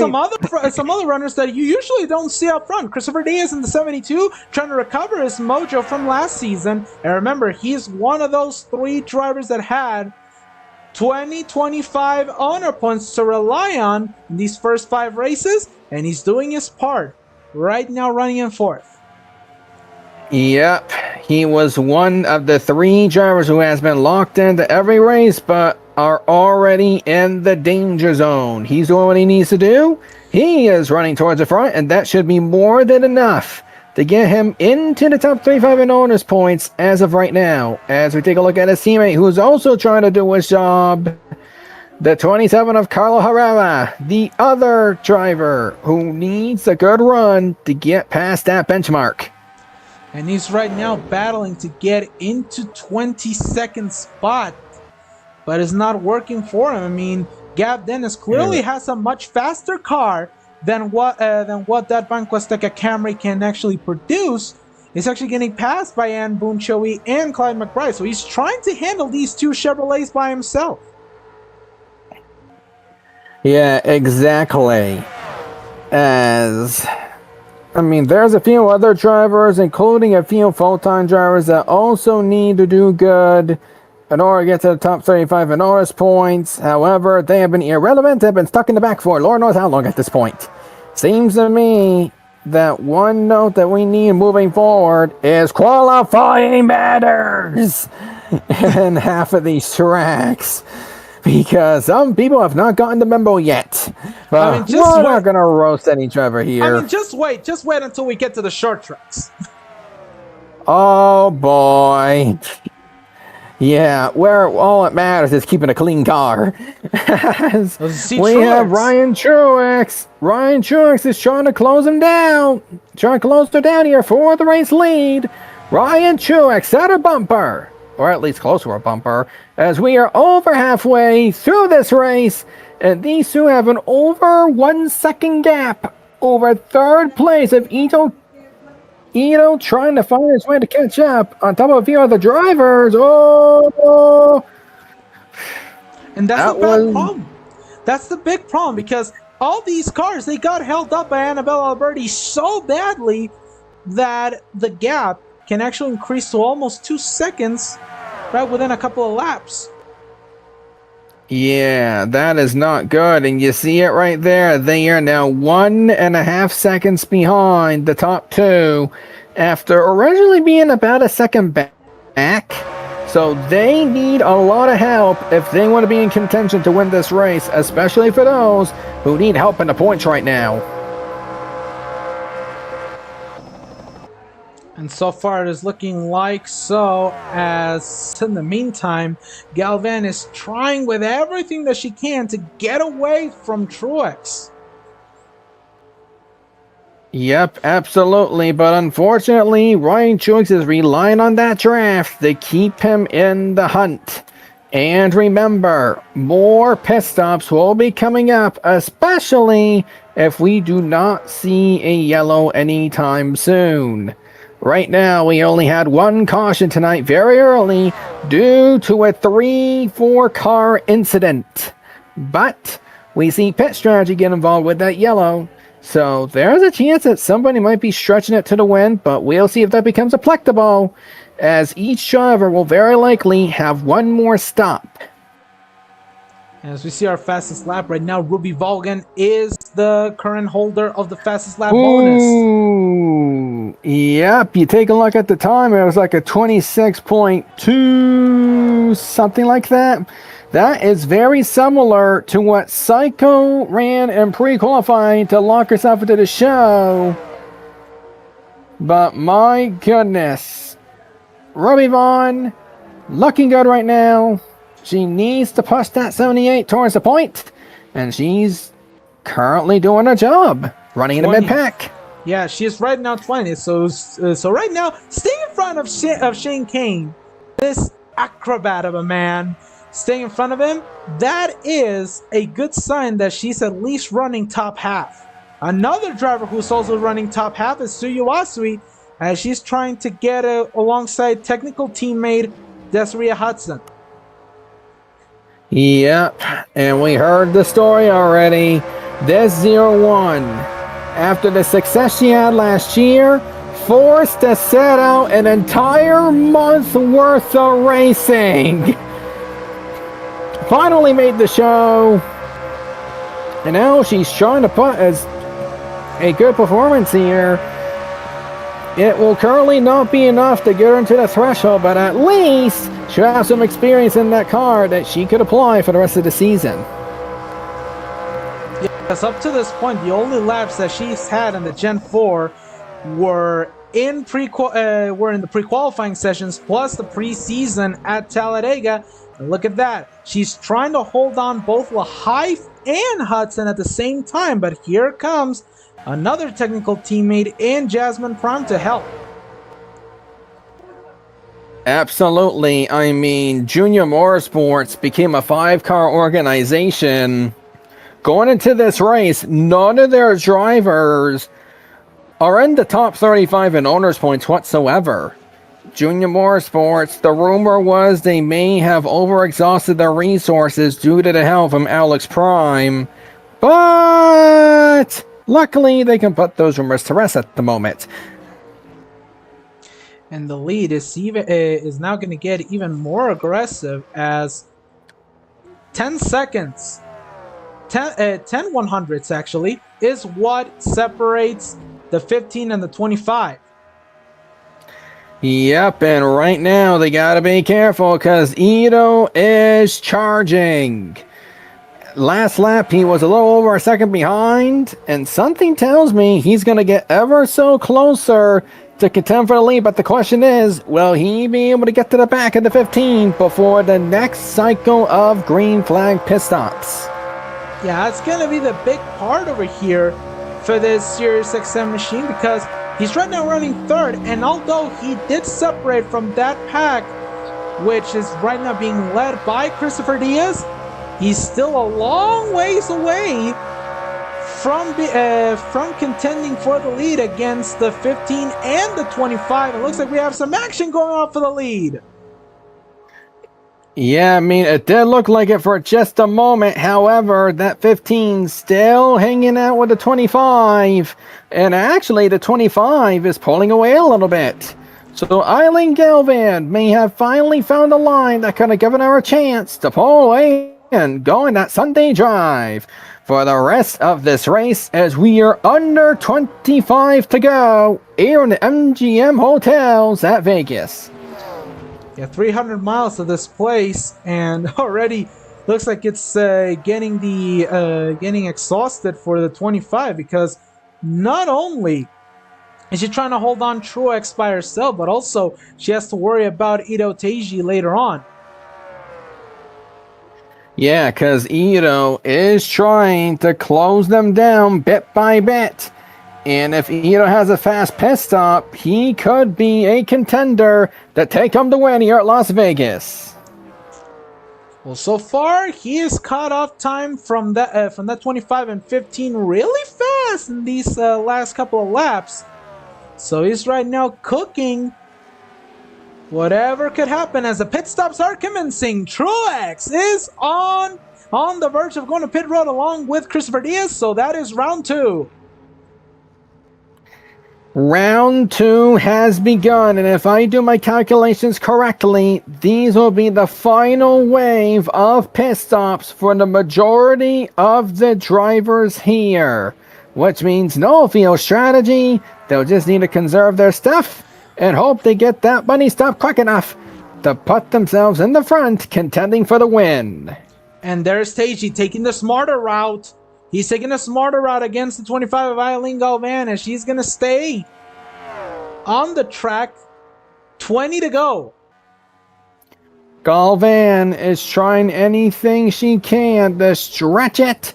Speaker 1: some other runners that you usually don't see up front. Christopher Diaz in the 72 trying to recover his mojo from last season. And remember, he's one of those 3 drivers that had 25 honor points to rely on in these first 5 races, and he's doing his part right now, running in 4th.
Speaker 3: Yep, he was one of the 3 drivers who has been locked into every race, but are already in the danger zone. He's doing what he needs to do. He is running towards the front, and that should be more than enough to get him into the top 35 in honors points as of right now. As we take a look at his teammate, who's also trying to do his job, the 27 of Carlo Herrera, the other driver who needs a good run to get past that benchmark.
Speaker 1: And he's right now battling to get into 22nd spot, but it's not working for him. I mean, Gab Dennis clearly has a much faster car than what that Banco Azteca Camry can actually produce. He's actually getting passed by Ann Boone Choey and Clyde McBride, so he's trying to handle these 2 Chevrolets by himself.
Speaker 3: Yeah, exactly. I mean, there's a few other drivers, including a few full-time drivers that also need to do good in order to get to the top 35 in honors points. However, they have been irrelevant. They've been stuck in the back for Lord knows how long at this point. Seems to me that one note that we need moving forward is qualifying matters in half of these tracks. Because some people have not gotten the memo yet. But I mean, we're not going to roast any driver here.
Speaker 1: I mean, just wait until we get to the short tracks.
Speaker 3: Oh boy. Yeah, where all it matters is keeping a clean car. We have Ryan Truex. Ryan Truex is trying to close him down. Trying to close her down here for the race lead. Ryan Truex at a bumper. Or at least close to a bumper, as we are over halfway through this race, and these 2 have an over 1 second gap over 3rd place of Ito trying to find his way to catch up on top of a few other drivers. Oh!
Speaker 1: And that's the bad problem. That's the big problem, because all these cars, they got held up by Annabelle Alberti so badly that the gap can actually increase to almost 2 seconds right within a couple of laps.
Speaker 3: Yeah, that is not good. And you see it right there. They are now 1.5 seconds behind the top 2 after originally being about a second back. So they need a lot of help if they want to be in contention to win this race, especially for those who need help in the points right now.
Speaker 1: And so far it is looking like so, as in the meantime, Galvan is trying with everything that she can to get away from Truex.
Speaker 3: Yep, absolutely. But unfortunately, Ryan Truex is relying on that draft to keep him in the hunt. And remember, more pit stops will be coming up, especially if we do not see a yellow anytime soon. Right now, we only had 1 caution tonight very early due to a 3-4 car incident. But we see pit strategy get involved with that yellow. So there's a chance that somebody might be stretching it to the wind, but we'll see if that becomes applicable, as each driver will very likely have 1 more stop.
Speaker 1: As we see our fastest lap right now, Ruby Volgan is the current holder of the fastest lap
Speaker 3: bonus. Yep, you take a look at the time, it was like a 26.2, something like that. That is very similar to what Psycho ran in pre-qualifying to lock herself into the show. But my goodness. Ruby Vaughn, looking good right now. She needs to push that 78 towards the point, and she's currently doing a job, running in the
Speaker 1: 20.
Speaker 3: mid-pack.
Speaker 1: Yeah, she's right now 20. So right now, stay in front of Shane Kane, this acrobat of a man. Staying in front of him, that is a good sign that she's at least running top half. Another driver who's also running top half is Tsuyu Asui, as she's trying to get alongside technical teammate Desiree Hudson.
Speaker 3: Yep, and we heard the story already. This 0-1, after the success she had last year, forced to set out an entire month worth of racing. Finally made the show, and now she's trying to put as a good performance here. It will currently not be enough to get her into the threshold, but at least she'll have some experience in that car that she could apply for the rest of the season.
Speaker 1: Yes, up to this point, the only laps that she's had in the Gen 4 were in the pre-qualifying sessions plus the preseason at Talladega. And look at that. She's trying to hold on both Lahaif and Hudson at the same time, but here comes another technical teammate in Jasmine Prime to help.
Speaker 3: Absolutely. I mean, Junior Motorsports became a 5-car organization. Going into this race, none of their drivers are in the top 35 in owners points whatsoever. Junior Motorsports, the rumor was they may have overexhausted their resources due to the help from Alex Prime, but luckily they can put those rumors to rest at the moment.
Speaker 1: And the lead is now going to get even more aggressive as 10 seconds, 10 100ths actually, is what separates the 15 and the 25.
Speaker 3: Yep, and right now they gotta be careful because Ito is charging. Last lap he was a little over a second behind, and something tells me he's gonna get ever so closer to contend for the lead, but the question is, will he be able to get to the back of the 15 before the next cycle of green flag pit stops?
Speaker 1: Yeah, it's going to be the big part over here for this Sirius XM machine because he's right now running third, and although he did separate from that pack, which is right now being led by Christopher Diaz, he's still a long ways away from contending for the lead against the 15 and the 25. It looks like we have some action going on for the lead.
Speaker 3: Yeah, I mean, it did look like it for just a moment. However, that 15 still hanging out with the 25. And actually, the 25 is pulling away a little bit. So Eileen Galvan may have finally found a line that could have given her a chance to pull away and go in that Sunday drive for the rest of this race as we are under 25 to go here in the MGM hotels at Vegas.
Speaker 1: Yeah, 300 miles to this place, and already looks like it's getting exhausted for the 25 because not only is she trying to hold on Truex by herself, but also she has to worry about Ito Teiji later on.
Speaker 3: Yeah, because Ito is trying to close them down bit by bit. And if Ito has a fast pit stop, he could be a contender to take home the win here at Las Vegas.
Speaker 1: Well, so far he has caught off time from that 25 and 15 really fast in these last couple of laps. So he's right now cooking. Whatever could happen as the pit stops are commencing. Truex is on the verge of going to pit road along with Christopher Diaz. So that is round 2.
Speaker 3: Round 2 has begun, and if I do my calculations correctly, these will be the final wave of pit stops for the majority of the drivers here, which means no field strategy. They'll just need to conserve their stuff and hope they get that bunny stop quick enough to put themselves in the front, contending for the win.
Speaker 1: And there's Teiji taking the smarter route. He's taking a smarter route against the 25 of Eileen Galvan, and she's going to stay on the track, 20 to go.
Speaker 3: Galvan is trying anything she can to stretch it,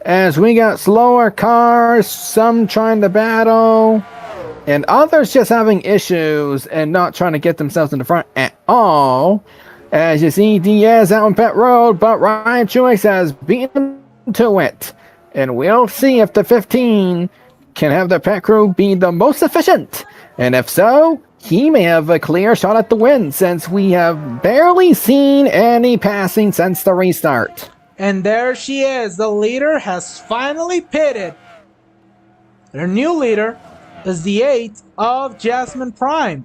Speaker 3: as we got slower cars, some trying to battle, and others just having issues and not trying to get themselves in the front at all. As you see, Diaz out on pit road, but Ryan Truex has beaten to it. And we'll see if the 15 can have the pit crew be the most efficient. And if so, he may have a clear shot at the win, since we have barely seen any passing since the restart.
Speaker 1: And there she is. The leader has finally pitted. Their new leader is the 8 of Jasmine Prime.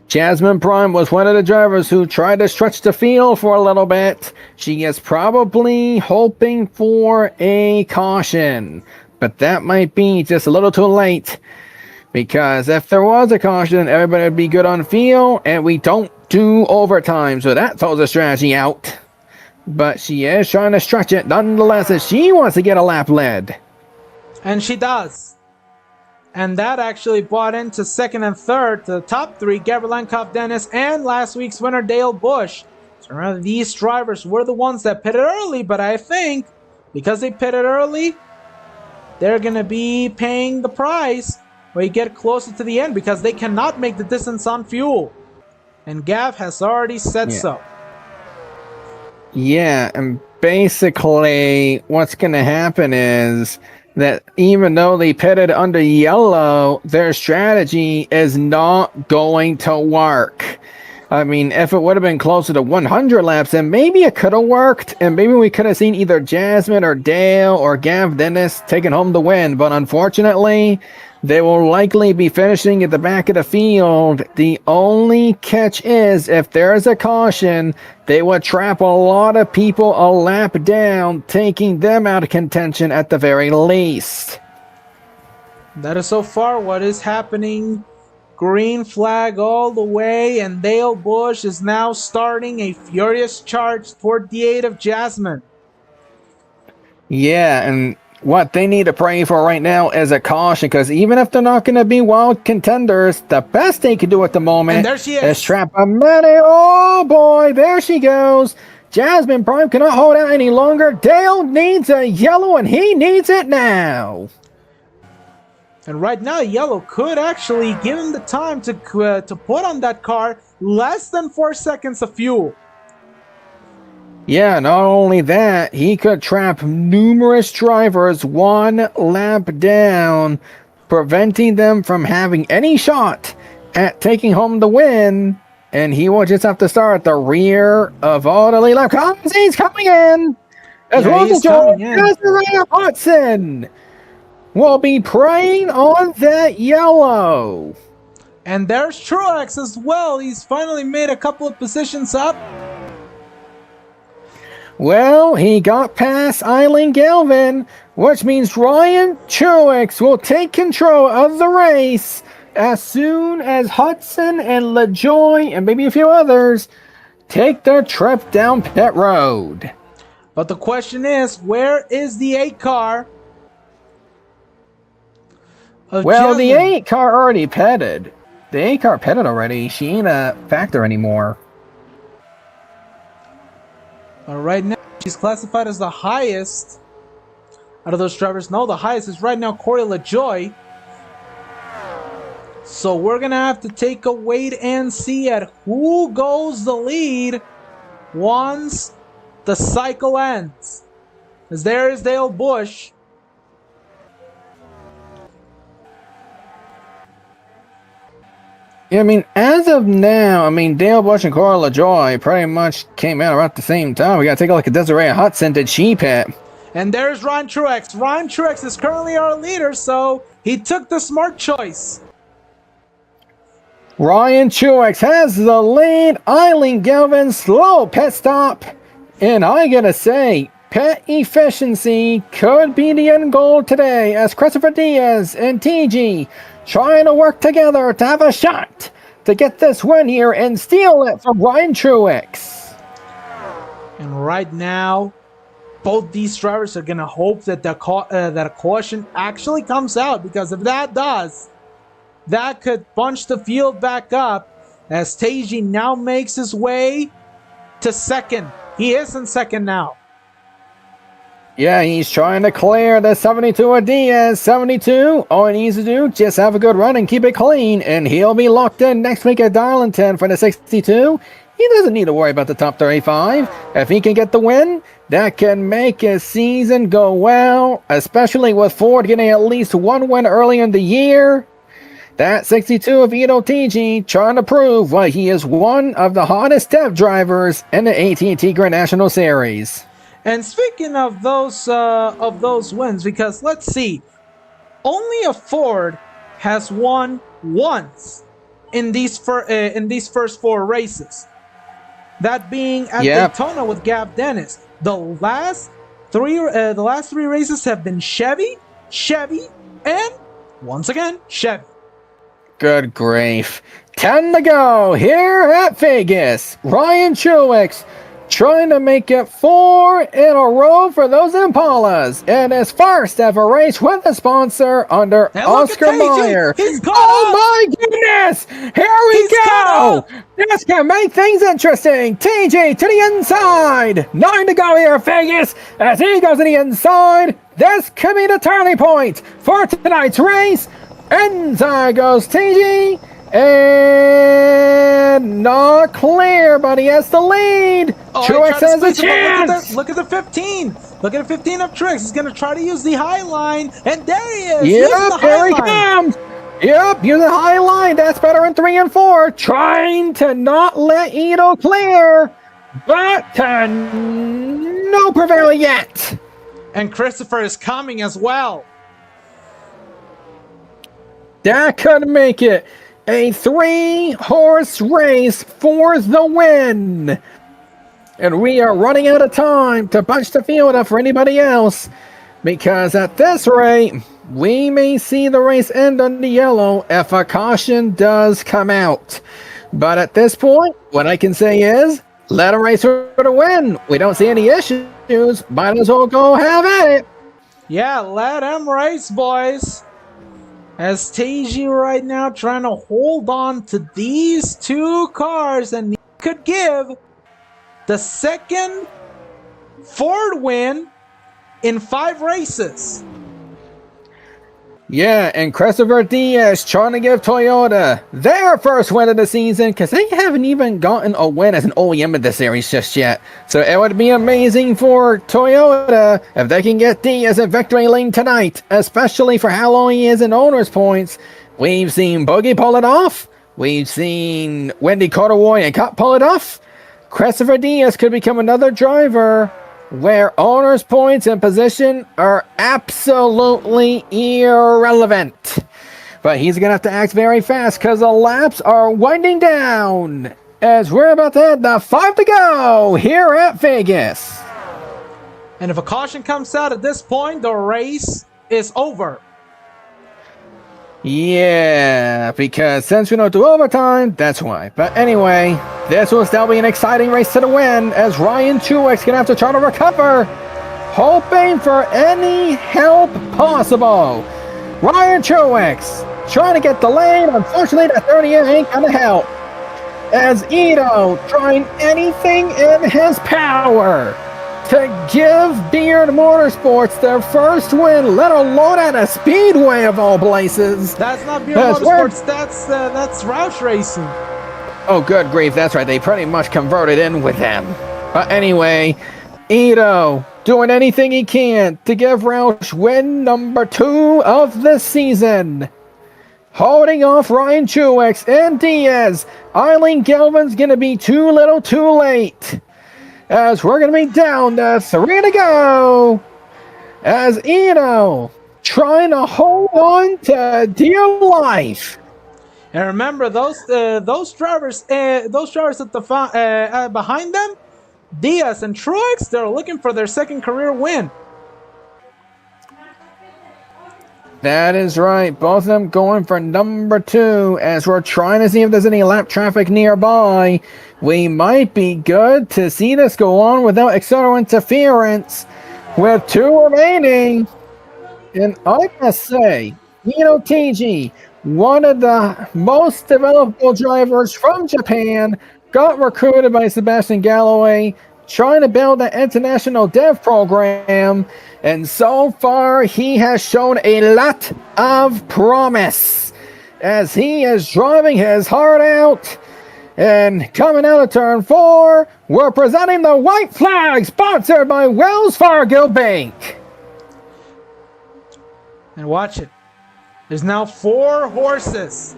Speaker 3: Jasmine Prime was one of the drivers who tried to stretch the field for a little bit. She is probably hoping for a caution, but that might be just a little too late, because if there was a caution, everybody would be good on field, and we don't do overtime, so that throws the strategy out. But she is trying to stretch it nonetheless, as she wants to get a lap led.
Speaker 1: And she does. And that actually brought into second and third to the top three, Gabriel Lankov Dennis and last week's winner, Dale Busch. So remember, these drivers were the ones that pitted early, but I think because they pitted early, they're going to be paying the price when you get closer to the end, because they cannot make the distance on fuel. And Gav has already said so.
Speaker 3: Yeah, and basically what's going to happen is that even though they pitted under yellow, their strategy is not going to work. I mean, if it would have been closer to 100 laps, then maybe it could have worked, and maybe we could have seen either Jasmine or Dale or Gav Dennis taking home the win, but unfortunately, they will likely be finishing at the back of the field. The only catch is, if there is a caution, they would trap a lot of people a lap down, taking them out of contention at the very least.
Speaker 1: That is so far what is happening. Green flag all the way, and Dale Busch is now starting a furious charge toward the 8 of Jasmine.
Speaker 3: Yeah, and what they need to pray for right now is a caution, because even if they're not going to be wild contenders, the best they can do at the moment
Speaker 1: And there she is.
Speaker 3: trap a many. Oh boy, there she goes. Jasmine Prime cannot hold out any longer. Dale needs a yellow, and he needs it now.
Speaker 1: And right now, yellow could actually give him the time to put on that car less than 4 seconds of fuel.
Speaker 3: Yeah, not only that, he could trap numerous drivers one lap down, preventing them from having any shot at taking home the win, and he will just have to start at the rear of all the lead lap cars. He's coming in! As well as Desiree Hudson will be preying on that yellow.
Speaker 1: And there's Truex as well. He's finally made a couple of positions up.
Speaker 3: Well, he got past Eileen Galvin, which means Ryan Truex will take control of the race as soon as Hudson and LaJoy and maybe a few others take their trip down pit road.
Speaker 1: But the question is, where is the 8 car?
Speaker 3: Well, the 8 car already pitted. The 8 car pitted already. She ain't a factor anymore.
Speaker 1: Right now, she's classified as the highest out of those drivers. No, the highest is right now Corey LaJoy. So we're going to have to take a wait and see at who goes the lead once the cycle ends. As there is Dale Busch.
Speaker 3: Yeah, I mean, as of now, Dale Busch and Cora LaJoy pretty much came out around the same time. We got to take a look at Desiree Hudson. Did she pit?
Speaker 1: And there's Ryan Truex. Ryan Truex is currently our leader, so he took the smart choice.
Speaker 3: Ryan Truex has the lead. Eileen Galvin, slow pit stop. And I gotta say, pit efficiency could be the end goal today, as Christopher Diaz and TG trying to work together to have a shot to get this win here and steal it from Ryan Truex.
Speaker 1: And right now, both these drivers are going to hope that that a caution actually comes out, because if that does, that could bunch the field back up as Teiji now makes his way to second. He is in second now.
Speaker 3: Yeah, he's trying to clear the 72 of Diaz. 72, all he needs to do, just have a good run and keep it clean, and he'll be locked in next week at Darlington for the 62. He doesn't need to worry about the top 35. If he can get the win, that can make his season go well, especially with Ford getting at least one win early in the year. That 62 of Ito TG trying to prove why he is one of the hottest step drivers in the AT&T Grand National Series.
Speaker 1: And speaking of those wins, because let's see, only a Ford has won once in these first 4 races. That being at Daytona with Gab Dennis. The last three races have been Chevy, and once again Chevy.
Speaker 3: Good grief. 10 to go here at Vegas. Ryan Truex trying to make it 4 in a row for those Impalas in his first ever race with a sponsor under Oscar Mayer. Oh my goodness! Here we go! This can make things interesting. TG to the inside. 9 to go here at Vegas as he goes to the inside. This could be the turning point for tonight's race. Inside goes TG. And not clear, but he has the lead. Truex has a chance.
Speaker 1: Look at the 15. Look at the 15 of Truex. He's going to try to use the high line. And there he is.
Speaker 3: Yep, here he comes. Yep, using the high line. That's better in 3 and 4. Trying to not let Ito clear. But no prevail yet.
Speaker 1: And Christopher is coming as well.
Speaker 3: That could make it a 3-horse race for the win. And we are running out of time to bunch the field up for anybody else, because at this rate, we may see the race end on the yellow if a caution does come out. But at this point, what I can say is, let a racer to win. We don't see any issues. Might as well go have at it.
Speaker 1: Yeah, let him race, boys. As Teiji right now trying to hold on to these 2 cars, and he could give the second Ford win in 5 races.
Speaker 3: Yeah, and Christopher Diaz trying to give Toyota their first win of the season, because they haven't even gotten a win as an OEM in the series just yet. So it would be amazing for Toyota if they can get Diaz in victory lane tonight, especially for how long he is in owner's points. We've seen Boogie pull it off. We've seen Wendy Corduroy and Cup pull it off. Christopher Diaz could become another driver where owner's points and position are absolutely irrelevant. But he's going to have to act very fast because the laps are winding down as we're about to hit the 5 to go here at Vegas.
Speaker 1: And if a caution comes out at this point, the race is over.
Speaker 3: Yeah, because since we don't do overtime, that's why. But anyway, this will still be an exciting race to the win as Ryan Truex gonna have to try to recover, hoping for any help possible. Ryan Truex trying to get the lane. Unfortunately, that 38 ain't gonna help. As Ito trying anything in his power to give Beard Motorsports their first win, let alone at a speedway of all places.
Speaker 1: That's not Beard Motorsports, that's Roush Racing.
Speaker 3: Oh, good grief, that's right, they pretty much converted in with them. But anyway, Ito doing anything he can to give Roush win number 2 of the season. Holding off Ryan Truex and Diaz. Eileen Galvin's gonna be too little too late, as we're going to be down to 3 to go, as Ito trying to hold on to dear life.
Speaker 1: And remember, those drivers at the behind them, Diaz and Truex, they're looking for their second career win.
Speaker 3: That is right. Both of them going for number 2 as we're trying to see if there's any lap traffic nearby. We might be good to see this go on without external interference with 2 remaining. And I must say, TG one of the most developable drivers from Japan, got recruited by Sebastian Galloway, trying to build an international dev program, and so far he has shown a lot of promise as he is driving his heart out. And coming out of turn 4, we're presenting the white flag, sponsored by Wells Fargo Bank.
Speaker 1: And watch it. There's now 4 horses.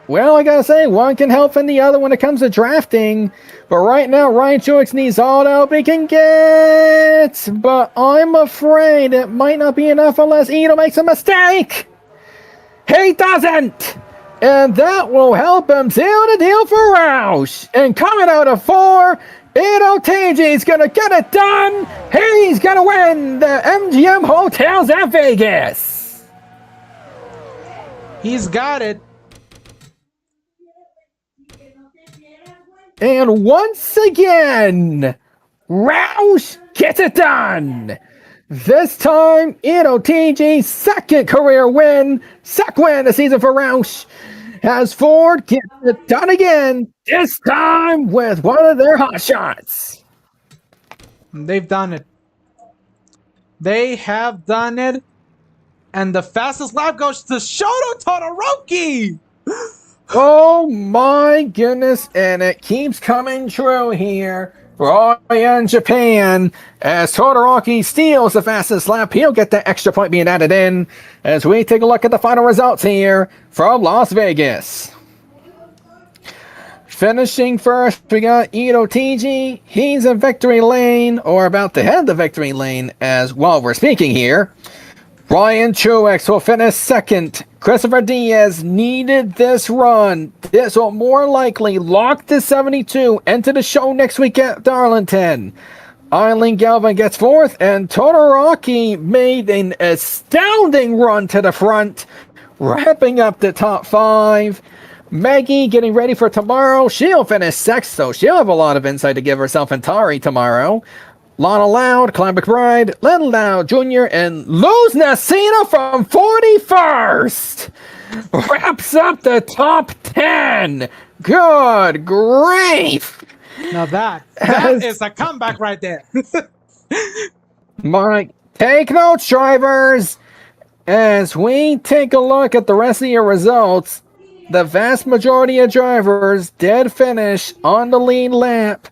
Speaker 3: Well, I gotta say, one can help in the other when it comes to drafting. But right now, Ryan Truex needs all the help he can get. But I'm afraid it might not be enough unless Ito makes a mistake. He doesn't! And that will help him seal the deal for Roush. And coming out of 4, Ito TG's gonna get it done. He's gonna win the MGM Hotels at Vegas.
Speaker 1: He's got it.
Speaker 3: And once again, Roush gets it done. This time, Ito TG's second career win, second win of the season for Roush, as Ford gets it done again, this time with one of their hot shots.
Speaker 1: They've done it. They have done it. And the fastest lap goes to Shoto Todoroki.
Speaker 3: Oh my goodness, and it keeps coming true here for in Japan. As Todoroki steals the fastest lap, he'll get that extra point being added in as we take a look at the final results here from Las Vegas. Finishing first, we got Ito TG. He's in victory lane, or about to head the victory lane as while we're speaking here. Ryan Truex will finish second. Christopher Diaz needed this run. This will more likely lock the 72 into the show next week at Darlington. Eileen Galvin gets fourth, and Todoroki made an astounding run to the front, wrapping up the top 5. Maggie getting ready for tomorrow. She'll finish sixth, so she'll have a lot of insight to give herself and Tari tomorrow. Lana Loud, Clyde McBride, Len Loud Jr., and Luz Nasina from 41st wraps up the top 10. Good grief.
Speaker 1: Now that is a comeback right there.
Speaker 3: Mike, take notes, drivers. As we take a look at the rest of your results, the vast majority of drivers did finish on the lead lap.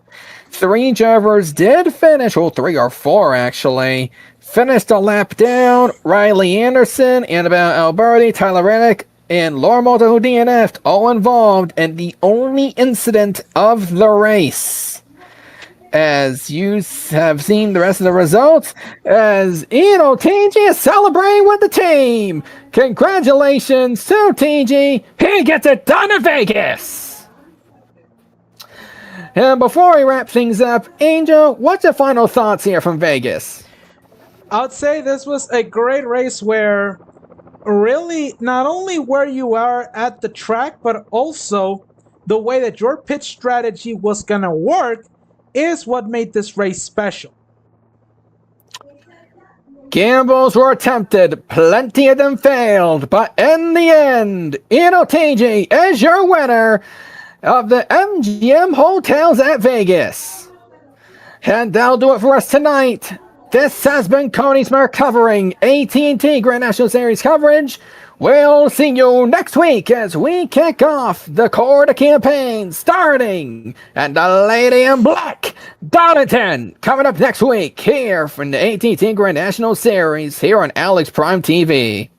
Speaker 3: 3 drivers did finish, well, 3 or 4 actually, finished a lap down. Riley Anderson, Annabelle Alberti, Tyler Reddick, and Laura Malta, who DNF'd, all involved in the only incident of the race. As you have seen the rest of the results, as Ito TG is celebrating with the team. Congratulations to TG. He gets it done in Vegas. And before we wrap things up, Angel, what's your final thoughts here from Vegas?
Speaker 1: I would say this was a great race where really not only where you are at the track, but also the way that your pitch strategy was going to work is what made this race special.
Speaker 3: Gambles were attempted, plenty of them failed, but in the end, Ito TG is your winner of the MGM Hotels at Vegas. And that'll do it for us tonight. This has been Cody Smart covering AT&T Grand National Series coverage. We'll see you next week as we kick off the Corda campaign starting at the Lady in Black, Darlington, coming up next week here from the AT&T Grand National Series here on Alex Prime TV.